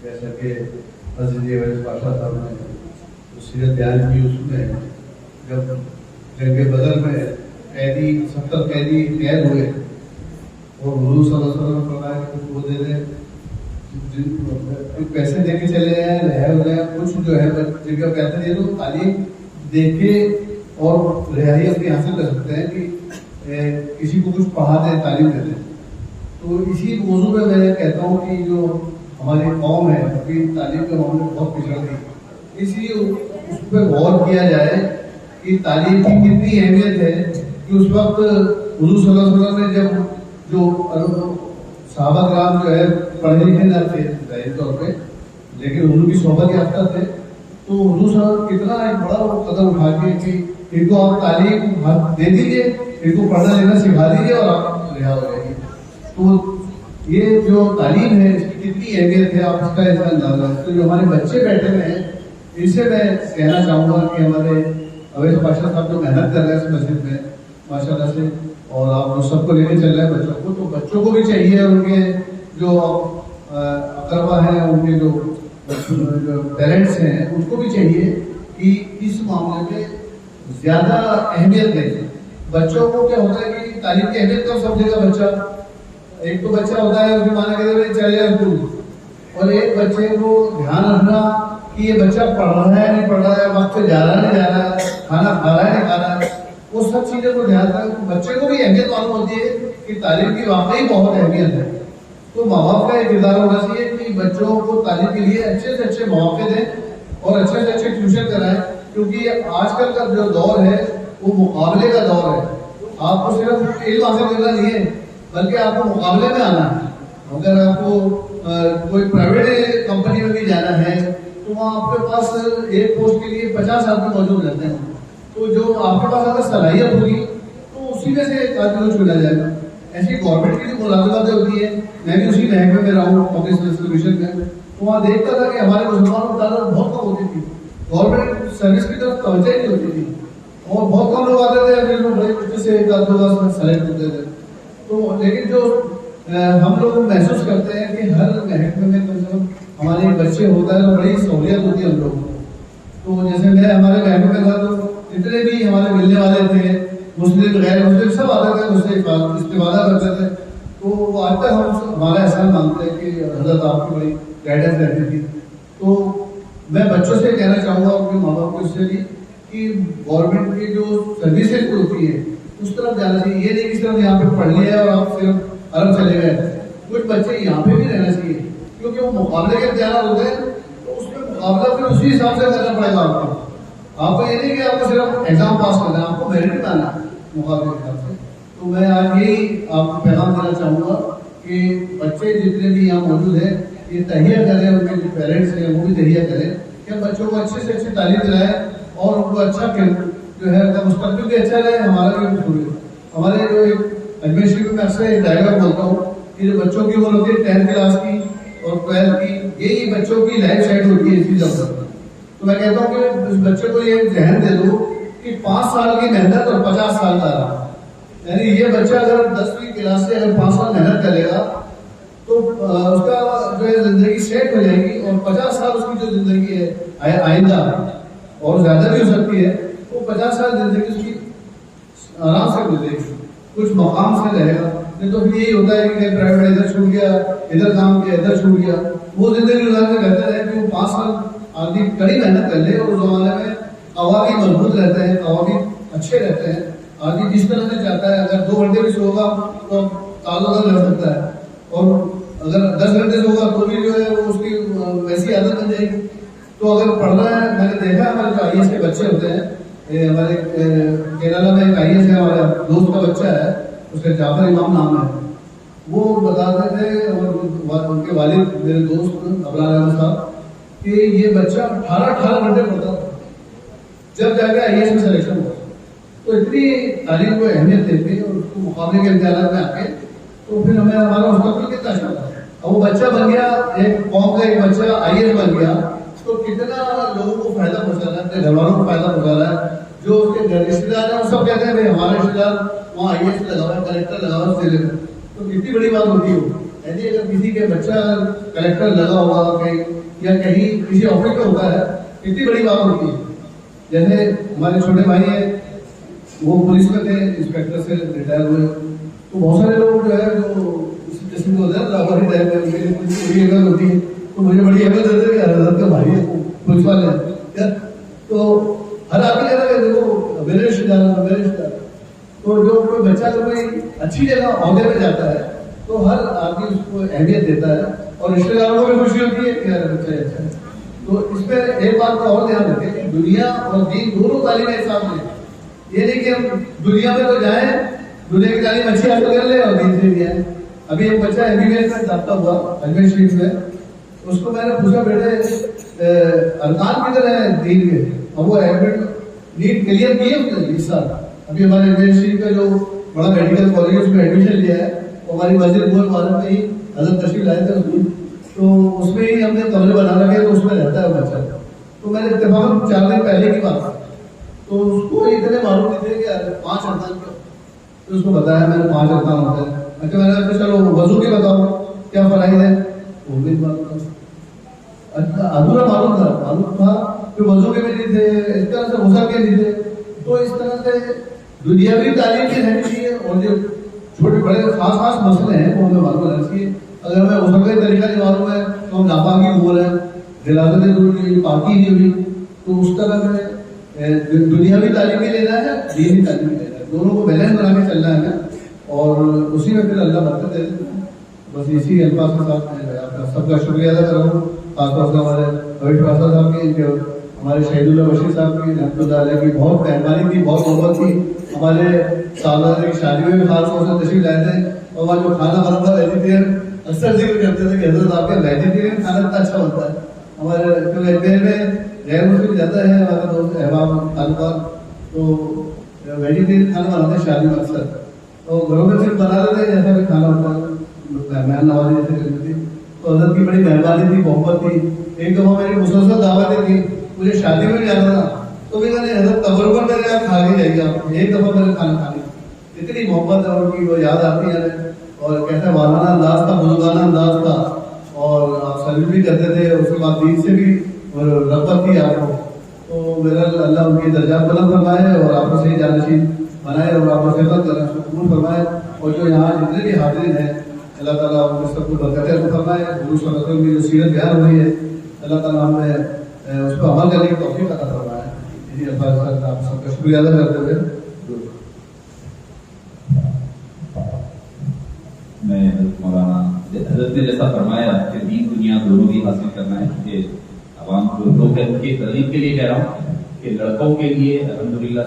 جیسا کہ حضرت عزیز پاشا صاحب نے سیرت بیان کی، اس میں جب جنگ بدر میں قیدی 70 قیدی قید ہوئے اور حضور صلی اللہ علیہ وسلم نے فرمایا کہ وہ دے دیں، پیسے دے کے چلے ہیں، رہائے ہو جائے، کچھ جو ہے جن کا پیسے دے دو، تعلیم دے کے اور رہائی اپنی حاصل کر سکتے ہیں کہ کسی کو کچھ پڑھا دیں، تعلیم دے دیں. تو اسی موضوع میں میں کہتا ہوں کہ جو ہماری قوم ہے ابھی تعلیم کے معاملے میں بہت پچھڑ گئی، اس لیے اس پہ غور کیا جائے کہ تعلیم کی کتنی اہمیت ہے. کہ اس وقت حضور صلی اللہ علیہ وسلم نے جب جو صحابہ کرام جو ہے پڑھے لکھے نہ تھے ظاہری طور پہ، لیکن حضور کی صحبت یافتہ تھے، تو حضور صلی اللہ علیہ وسلم کتنا ایک بڑا قدم اٹھا کے کہ ان کو آپ تعلیم دے دیجیے، ان کو پڑھنا لکھنا سکھا دیجیے اور آپ رہا ہو جائے گی. تو یہ جو تعلیم ہے اس کی کتنی اہمیت ہے، آپ اس کا ایسا اندازہ ہے. تو جو ہمارے بچے بیٹھے ہوئے ہیں ان سے میں کہنا چاہوں گا کہ ہمارے اویس پاشا صاحب جو محنت کر رہے ہیں اس مسجد میں ماشاء اللہ سے، اور آپ سب کو لے کے چل رہے ہیں بچوں کو، تو بچوں کو بھی چاہیے ان کے جو اقربا ہیں، ان کے جو پیرنٹس ہیں، ان کو بھی چاہیے کہ اس معاملے میں زیادہ اہمیت دیں. بچوں کو کیا ہوتا ہے کہ تعلیم کی اہمیت کب سمجھے گا بچہ؟ ایک تو بچہ ہوتا ہے اس کے مانا کہتے ہیں چلے اسکول، اور ایک بچے کو دھیان رکھنا کہ یہ بچہ پڑھ رہا ہے نہیں پڑھ رہا ہے، وقت پہ جا رہا ہے نہیں جا رہا ہے، کھانا کھا رہا ہے نہیں کھا رہا ہے، وہ سب چیزوں کو دھیان رکھنا. بچے کو بھی اہمیت معلوم ہوتی ہے کہ تعلیم کی واقعی بہت اہمیت ہے. تو ماں باپ کا ایک کردار ہونا چاہیے کہ بچوں کو تعلیم کے لیے اچھے سے اچھے مواقع دیں اور اچھے سے اچھے ٹیوشن کرائیں، کیونکہ آج کل کا جو دور ہے وہ مقابلے کا دور ہے. آپ کو صرف علم حاصل کرنا نہیں ہے بلکہ آپ کو مقابلے میں آنا ہے. اگر آپ کو کوئی پرائیویٹ کمپنی میں بھی جانا ہے تو وہاں آپ کے پاس ایک پوسٹ کے لیے 50 آدمی موجود رہتے ہیں. تو جو آپ کے پاس اگر صلاحیت ہوگی تو اسی میں سے ایک آدمی کو چنا جائے گا. ایسی گورنمنٹ کی جو ملازمتیں ہوتی ہیں، میں بھی اسی محکمے میں رہا ہوں پبلک سروس کمیشن میں، تو وہاں دیکھتا تھا کہ ہمارے مسلمانوں کی تعداد بہت کم ہوتی تھی، گورنمنٹ سروس کی طرف توجہ نہیں ہوتی تھی، اور بہت کم لوگ آتے تھے پھر بڑے مشکل سے ایک آدھ دو بار سلیکٹ ہوتے تھے. تو لیکن جو ہم لوگ محسوس کرتے ہیں کہ ہر محکمے میں کم سے کم ہمارے بچے ہوتا ہے تو بڑی سہولیت ہوتی ہے ہم لوگوں کو. تو جیسے میں ہمارے محکمے میں تھا تو جتنے بھی ہمارے ملنے والے تھے، مسلم غیر مسلم سب آتے تھے، اس سے استفادہ کرتے تھے. تو آج تک ہم ہمارا احسان مانتے ہیں کہ حضرت آپ کی بڑی گائیڈنس رہتی تھی. تو میں بچوں سے کہنا چاہوں گا اپنے ماں باپ کو اس سے بھی کہ گورنمنٹ کی جو سروسز ہوتی ہے اس طرف جانا چاہیے. یہ نہیں کہ صرف یہاں پہ پڑھ لیا اور آپ صرف عرب چلے گئے. کچھ بچے یہاں پہ بھی رہنا چاہیے کیونکہ وہ مقابلے کے امتحانات ہوتے ہیں، تو اس میں مقابلہ پھر اسی حساب سے کرنا پڑے گا آپ کو. آپ کو یہ نہیں کہ آپ کو صرف ایگزام پاس کرنا ہے، آپ کو میرٹ میں آنا ہے مقابلے کے حساب سے. تو میں آج یہی آپ کو پیغام دینا چاہوں گا کہ بچے جتنے بھی یہاں موجود ہیں یہ تہیہ کریں، ان کے جو پیرنٹس ہیں وہ بھی تہیہ کریں کہ بچوں کو اچھے سے اچھی تعلیم دلائیں اور ان کو اچھا جو ہے مستقبل بھی اچھا رہے، ہمارا بھی مشہور ہے. ہمارے جو ایک اجمیر شریف میں اکثر ایک ڈائیلاگ بولتا ہوں کہ جو بچوں کی عمر ہوتی ہے 10th کلاس کی اور 12th کی، یہی بچوں کی لائف سیٹ ہوتی ہے اسی جگہ. تو میں کہتا ہوں کہ اس بچے کو یہ ذہن دے دو کہ 5 سال کی محنت اور 50 سال کا آرام. یعنی یہ بچہ اگر 10ویں کلاس سے اگر 5 سال محنت کرے گا تو اس کا جو ہے زندگی سیٹ ہو جائے گی، اور 50 سال اس کی جو زندگی ہے آئندہ اور زیادہ بھی ہو سکتی ہے، وہ 50 سال زندگی اس کی آرام سے گزرے گی، کچھ مقام سے رہے گا. نہیں تو پھر یہی ہوتا ہے کہ پرائیویٹ ادھر چھوٹ گیا، ادھر کام کیا، ادھر چھوٹ گیا. وہ زندگی گزارنے بہتر ہے کہ وہ 5 سال آدمی کڑی محنت کر لے. اور اس زمانے میں عوامی مضبوط رہتے ہیں، عوامی اچھے رہتے ہیں. آدمی جس طرح سے چاہتا ہے، اگر 2 گھنٹے بھی سوگا تو تعلق رہ سکتا ہے، اور اگر 10 گھنٹے سوگا تو بھی جو ہے وہ اس کی ویسی عادت بن جائے گی. تو اگر پڑھنا ہے، میں نے دیکھا ہمارے جو آئی ایس کے بچے ہوتے ہیں، ہمارے کیرلا میں ایک آئی ایس ہے، ہمارے دوست کا بچہ ہے، اس کا جعفر امام نام ہے. وہ بتاتے تھے اور ان کے والد میرے دوست ابرار احمد صاحب کہ یہ بچہ 18 گھنٹے پڑھتا تھا جب جا کے آئی ایس میں سلیکشن ہوا. تو اتنی تعلیم کو اہمیت دیتے اور اس کو مقابلے کے امتحانات میں آ کے تو پھر ہمیں ہمارا مستقبل کتنا اچھا تھا. اب وہ بچہ بن گیا، ایک قوم کا ایک بچہ آئی ایس بن گیا تو کتنا لوگوں کو فائدہ پہنچا رہا ہے، اپنے گھر والوں کو فائدہ پہنچا رہا ہے. جو اس کے رشتے دار ہیں وہ سب کہتے ہیں بھائی ہمارے رشتے دار وہاں آئی ایس لگا ہوا ہے، کلیکٹر لگا ہوا ہے ضلع میں. تو کتنی بڑی بات ہوتی ہے. یعنی اگر کسی کے بچہ کلیکٹر لگا ہوا کہیں یا کہیں کسی آفس میں ہوتا ہے، کتنی بڑی بات ہوتی ہے. جیسے ہمارے چھوٹے بھائی ہیں، وہ پولیس میں تھے، انسپیکٹر سے ریٹائر ہوئے. تو بہت سارے لوگ جو ہے جو اسی قسم کے ہوتے ہیں لاہور ٹائم میں بڑی عزت ہوتی ہے، تو مجھے بڑی عزت دیتے کہ حضرت کا بھائی ہے، پولیس والے ہیں. تو ہر آدمی کہتا ہے دیکھو میرے رشتے دار، میرے رشتے دار. تو جو کوئی بچہ جو کوئی اچھی جگہ عہدے میں جاتا ہے تو ہر آدمی اس کو اہمیت دیتا ہے، اور رشتے داروں کو بھی خوشی ہوتی ہے کہ یار بچہ اچھا ہے. تو اس پہ ایک بات کا اور دھیان رکھیں کہ دنیا اور دین دونوں تعلیم ایک ساتھ لیں. یہ نہیں کہ ہم دنیا میں تو جائیں، دنیا کی تعلیم اچھی حاصل کر لیں اور دین سے بھی آئیں. ابھی ایک بچہ ایم بی بی ایس میں داخلہ ہوا اجمیر شریف میں. اس کو میں نے پوچھا بیٹے ارکان کدھر ہیں دین کے؟ اور وہ نیٹ کلیئر کی ہے اس نے اس سال. ابھی ہمارے اجمیر شریف کا جو بڑا میڈیکل کالج اس میں ایڈمیشن لیا ہے، ہماری مسجد بہت معلوم میں ہی حضرت تشریف لائے تھے اس میں. تو اس میں ہی ہم نے کمرے بنا رکھے تو اس میں رہتا ہے بچہ. تو میں نے اتفاق 4 دن پہلے کی بات ہے، تو اس کو اتنے معلوم نہیں تھے کہ 5 ارکان کا. تو اس کو بتایا میں نے 5 ارکان ہوتا ہے. اچھا میں نے کہا چلو وضو کی بتاؤ کیا فرائض ہے، وہ بھی معلوم تھا، ادھورا معلوم تھا کہ وضو کے بھی نہیں تھے، اس طرح سے غسل کے نہیں تھے. تو اس طرح سے دنیاوی تعلیم کی رہنی چاہیے، اور جو چھوٹے بڑے خاص مسئلے ہیں وہ ہمیں معلوم رہنا چاہیے. اگر ہمیں غسل کا طریقہ نہیں معلوم ہے تو ہم ناپاکی ہو رہے ہیں، غلاظت ضروری پاکی نہیں ہوئی. تو اس طرح سے دنیاوی تعلیم بھی لینا ہے، دینی تعلیم بھی لینا ہے، دونوں کو بیلنس بنا کے چلنا ہے اور اسی میں پھر اللہ برکت دے دیتا ہے. بس اسی الفاظ کے ساتھ میں آپ سب کا شکریہ ادا کر رہا ہوں. خاص طور سے ہمارے رویش پراساد صاحب کی، ہمارے شہید اللہ بشیر صاحب کی رحمۃ اللہ علیہ کی بہت مہربانی تھی، بہت محبت تھی. ہمارے سالانہ کی شادی میں بھی خاص طور سے تشریف لائے تھے، اور وہاں جو کھانا بنا تھا ویجیٹیرین اکثر ذکر کرتے تھے کہ حضرت آپ کا ویجیٹیرین کھانا اتنا اچھا ہوتا ہے. ہمارے اجمیر میں غیر مسلم زیادہ ہے، ہمارے دوست احباب تعلقات تو ویجیٹیرین کھانا بناتے ہیں شادی میں اکثر. تو گھروں میں صرف بنا رہے تھے جیسا بھی کھانا ہوتا ہے، مہمان نوازی جیسے کرتی تھی. تو حضرت کی بڑی مہربانی تھی، محبت تھی. ایک دفعہ میری مسلسل دعوتیں تھی، مجھے شادی میں بھی جانا تھا تو بھی میں نے حضرت تبرکر میرے یہاں کھا کے جائیے آپ، ایک دفعہ میرے کھانا کھانے. اتنی محبت ہے ان کی، وہ یاد آتی ہے. اور کیسا والانہ انداز تھا، بزرگانہ انداز تھا، اور آپ سلام بھی کرتے تھے. اس کے بعد دین سے بھی رغبت تھی آپ کو. تو میرا اللہ ان کی درجات بلند فرمائے اور آپ کو صحیح جانشین بنائے اور آپ کو خدمت کرنا قبول فرمائے. اور جو یہاں جتنے بھی حاضرین ہیں اللہ تعالیٰ آپ کو سب کو برکتیں عطا فرمائے. حضور صلی اللہ علیہ وسلم کی جو سیرت بیان ہوئی ہے اللہ تعالیٰ ہمیں اس کو عمل کرنے کی توفیق عطا فرمائے. اسی الفاظ کے ساتھ آپ سب کا شکریہ ادا کرتے ہوئے میں مولانا حضرت نے جیسا فرمایا کہ دین دنیا دونوں کی حاصل کرنا ہے، کہ عوام کو لوگ کی ترغیب کے لیے کہہ رہا ہوں کہ لڑکوں کے لیے الحمدللہ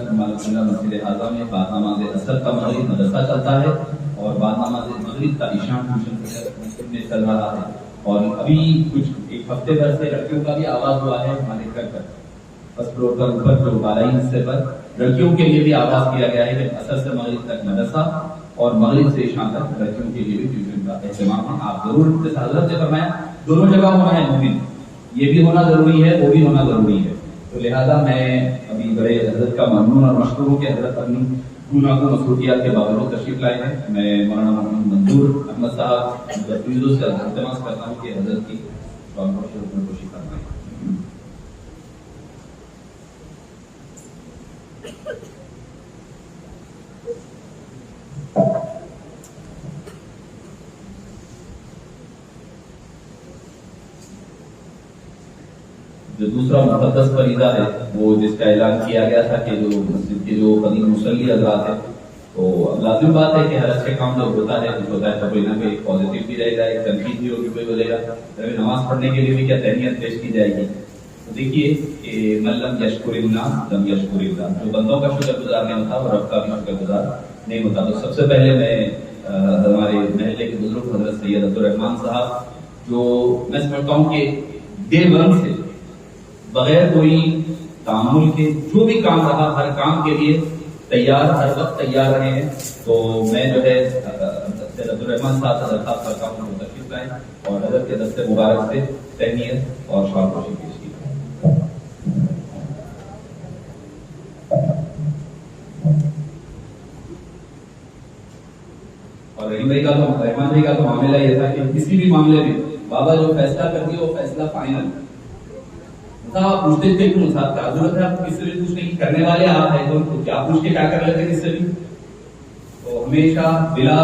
مسجد اعظم میں بعد نماز اثر کا مغرب مدرسہ چلتا ہے اور بعد نماز مغرب کا عشاء ٹیوشن میں چل رہا ہے. اور ابھی کچھ ایک ہفتے بھر سے لڑکیوں کا بھی آغاز ہوا ہے ہمارے گھر پر فرسٹ فلور پر اوپر جو بالائی حصے پر لڑکیوں کے لیے بھی آغاز کیا گیا ہے کہ اثر سے مغرب تک مدرسہ اور مغرب سے عشاء تک لڑکیوں کے لیے بھی ٹیوشن کا اہتمام ہے. آپ ضرور جیسے حضرت نے فرمایا دونوں جگہ ہونا ہے مومن, یہ بھی ہونا ضروری ہے وہ بھی ہونا ضروری ہے. تو لہذا میں ابھی بڑے حضرت کا ممنون اور مشکور ہوں کہ حضرت اپنی گناگو مصروفیات کے باوجود تشریف لائے ہیں. میں مولانا محمد منظور احمد صاحب سے التماس کرتا ہوں کہ حضرت کی کوشش کرنا ہے. جو دوسرا مقدس فریضہ ہے وہ جس کا اعلان کیا گیا تھا کہ جو مسجد کے جو قدیم مصلی حضرات ہیں تو لازم بات ہے کہ ہر اچھے کام جب ہوتا ہے کچھ ہوتا ہے تو کوئی نہ کوئی پازیٹیو بھی رہے گا, ایک تنقید بھی ہوگی, کوئی بولے گا نماز پڑھنے کے لیے بھی کیا تہنیت پیش کی جائے گی. تو دیکھیے کہ من لم یشکر اللہ لم یشکر اللہ, جو بندوں کا شکر گزار نہیں ہوتا وہ رب کا بھی شکر گزار نہیں ہوتا. تو سب سے پہلے میں ہمارے محلے کے بزرگ حضرت سید عبدالرحمان صاحب جو میں سمجھتا ہوں کہ ڈے ون سے بغیر کوئی تعامل کے جو بھی کام رہا ہر کام کے لیے تیار, ہر وقت تیار رہے ہیں. تو میں جو ہے سید عبدالرحمان صاحب سے درخواست کرتا ہوں کہ تشریف لائیں اور حضرت کے دست مبارک سے تہنیت اور شادی پیش کی. اور رحیم بھائی کا تو رحمان بھائی کا تو معاملہ یہ تھا کہ کسی بھی معاملے میں بابا جو فیصلہ کر دیا وہ فیصلہ فائنل. آپ پوچھتے تھے کیوں صاحب کیا ضرورت ہے آپ کس سے بھی پوچھنے کی, کرنے والے آپ ہیں تو کیا پوچھ کے کیا کر لیتے کس سے بھی. تو ہمیشہ بلا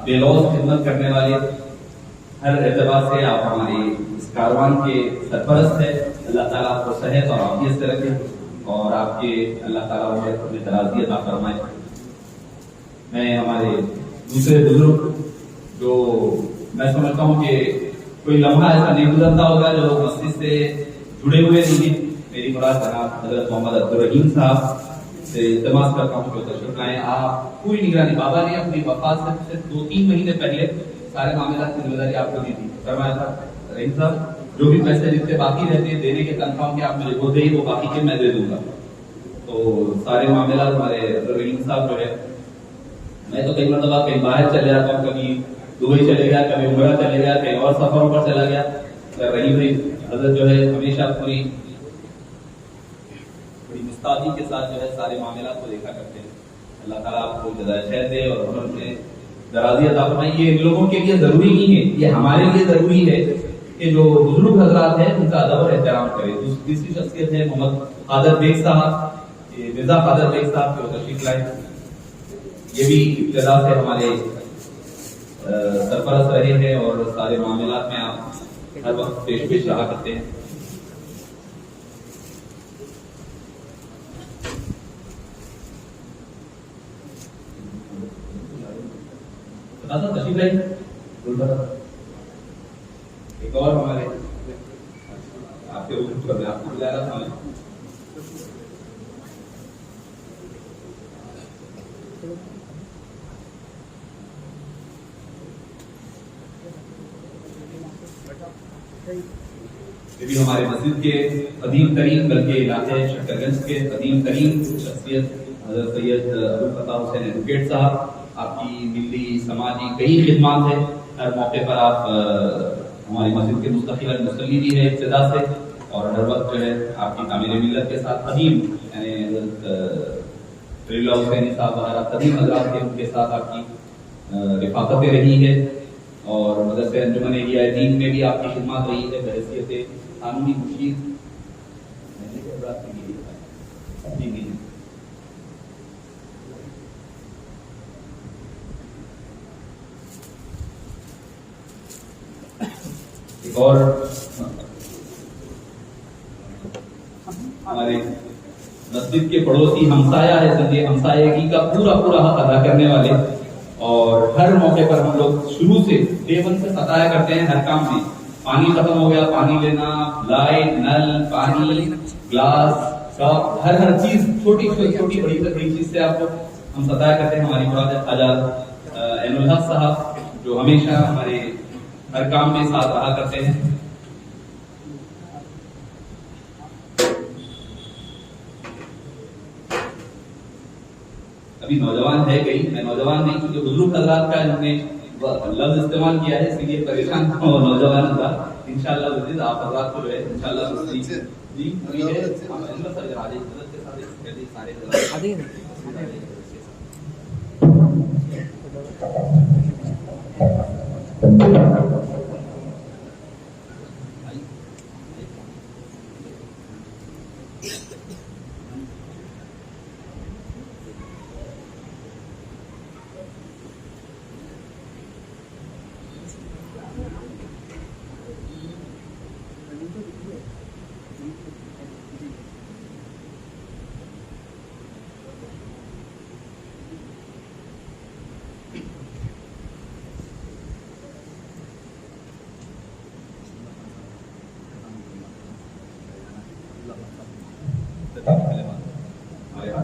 بے لوز خدمت کرنے والے ہر اعتبار سے آپ ہمارے اس کاروان کے سرپرست ہیں. اللہ تعالیٰ آپ کو صحت اور عافیت سے رکھے اور آپ کے اللہ تعالیٰ اپنی درازی عطا فرمائے. میں ہمارے دوسرے بزرگ جو میں سمجھتا ہوں کہ کوئی لمحہ ایسا نہیں گزرتا ہوگا جو مسجد سے جڑے ہوئے نہیں ہیں. میری مراد جناب حضرت محمد عبدالرحیم صاحب سے التماس کرتا ہوں کہ تشریف لائیں. آپ پوری نگرانی, بابا نے اپنی وفات سے صرف 2-3 مہینے پہلے سارے معاملات کی ذمہ داری آپ کو دی تھی. فرمایا تھا رحیم صاحب جو بھی پیسے جتنے باقی رہتے ہیں دینے کے کنفرم کہ آپ مجھے وہ دیں وہ باقی کے میں دے دوں گا. تو سارے معاملات ہمارے عبدالرحیم صاحب جو ہے, میں تو کئی مرتبہ کہیں باہر چلے جاتا ہوں, کبھی دبئی چلے گیا, کبھی عمرہ چلے گیا, کہیں اور سفروں پر چلا گیا. رحیم بھائی حضرت جو ہے ہمیشہ پوری مستعدی کے ساتھ جو ہے سارے معاملات کو دیکھا کرتے ہیں. اللہ تعالیٰ آپ کو جزائے خیر دے اور عمر میں درازی عطا فرمائے. یہ ان لوگوں کے لیے ضروری نہیں ہے, یہ ہمارے لیے ضروری ہے کہ جو بزرگ حضرات ہیں ان کا ادب اور احترام کرے. دوسری شخصیت ہے محمد قادر بیگ صاحب, مرزا قادر بیگ صاحب جو تشریف لائے. یہ بھی ابتدا سے ہمارے سرپرست رہے ہیں اور سارے معاملات میں آپ ہر وقت پیش رہا کرتے ہیں. تشریف لائیں. ایک اور ہمارے آپ کے آپ کو بلایا تھا. یہ بھی ہمارے مسجد کے قدیم ترین بلکہ علاقے شکر گنج کے قدیم ترین شخصیت حضرت سید ابوالفتح حسین ایڈوکیٹ صاحب. آپ کی ملی سماجی کئی خدمات ہیں. ہر موقع پر آپ ہماری مسجد کے مستقل مصلی بھی ہیں ابتدا سے اور ہر وقت جو ہے آپ کی تعمیر ملت کے ساتھ قدیم یعنی حضرت فری اللہ حسینی صاحب وغیرہ قدیم حضرات کے ان کے ساتھ آپ کی رفاقتیں رہی ہے. اور مدرسہ انجمن ایریا دین میں بھی آپ کی خدمات رہی ہے بحیثیت قانونی مشیر. ایک اور ہمارے مسجد کے پڑوسی ہمسایہ ہے, زندگی ہمسایگی کا پورا حق ادا کرنے والے اور ہر موقع پر ہم لوگ شروع سے ڈے ون سے ستایا کرتے ہیں ہر کام میں. پانی ختم ہو گیا, پانی لینا, لائٹ, نل, پانی, گلاس کا ہر چیز چھوٹی چھوٹی بڑی سے بڑی چیز سے آپ کو ہم ستایا کرتے ہیں. ہماری مراد خواجہ عین الحق صاحب جو ہمیشہ ہمارے ہر کام میں ساتھ رہا کرتے ہیں. ابھی نوجوان ہے کہیں، میں نوجوان نہیں کیونکہ بزرگ حضرات کا انہوں نے لفظ استعمال کیا ہے، اس لیے پریشان ہوں نوجوان حضرات. انشاءاللہ مزید آپ حضرات کو جو ہے انشاءاللہ جی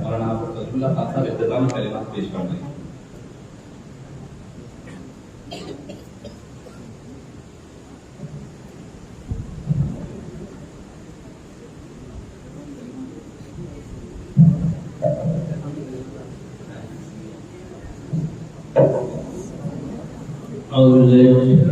مولانا فضل اللہ خان صاحب اختتامی کلمات پیش کر رہے ہیں. أعوذ بالله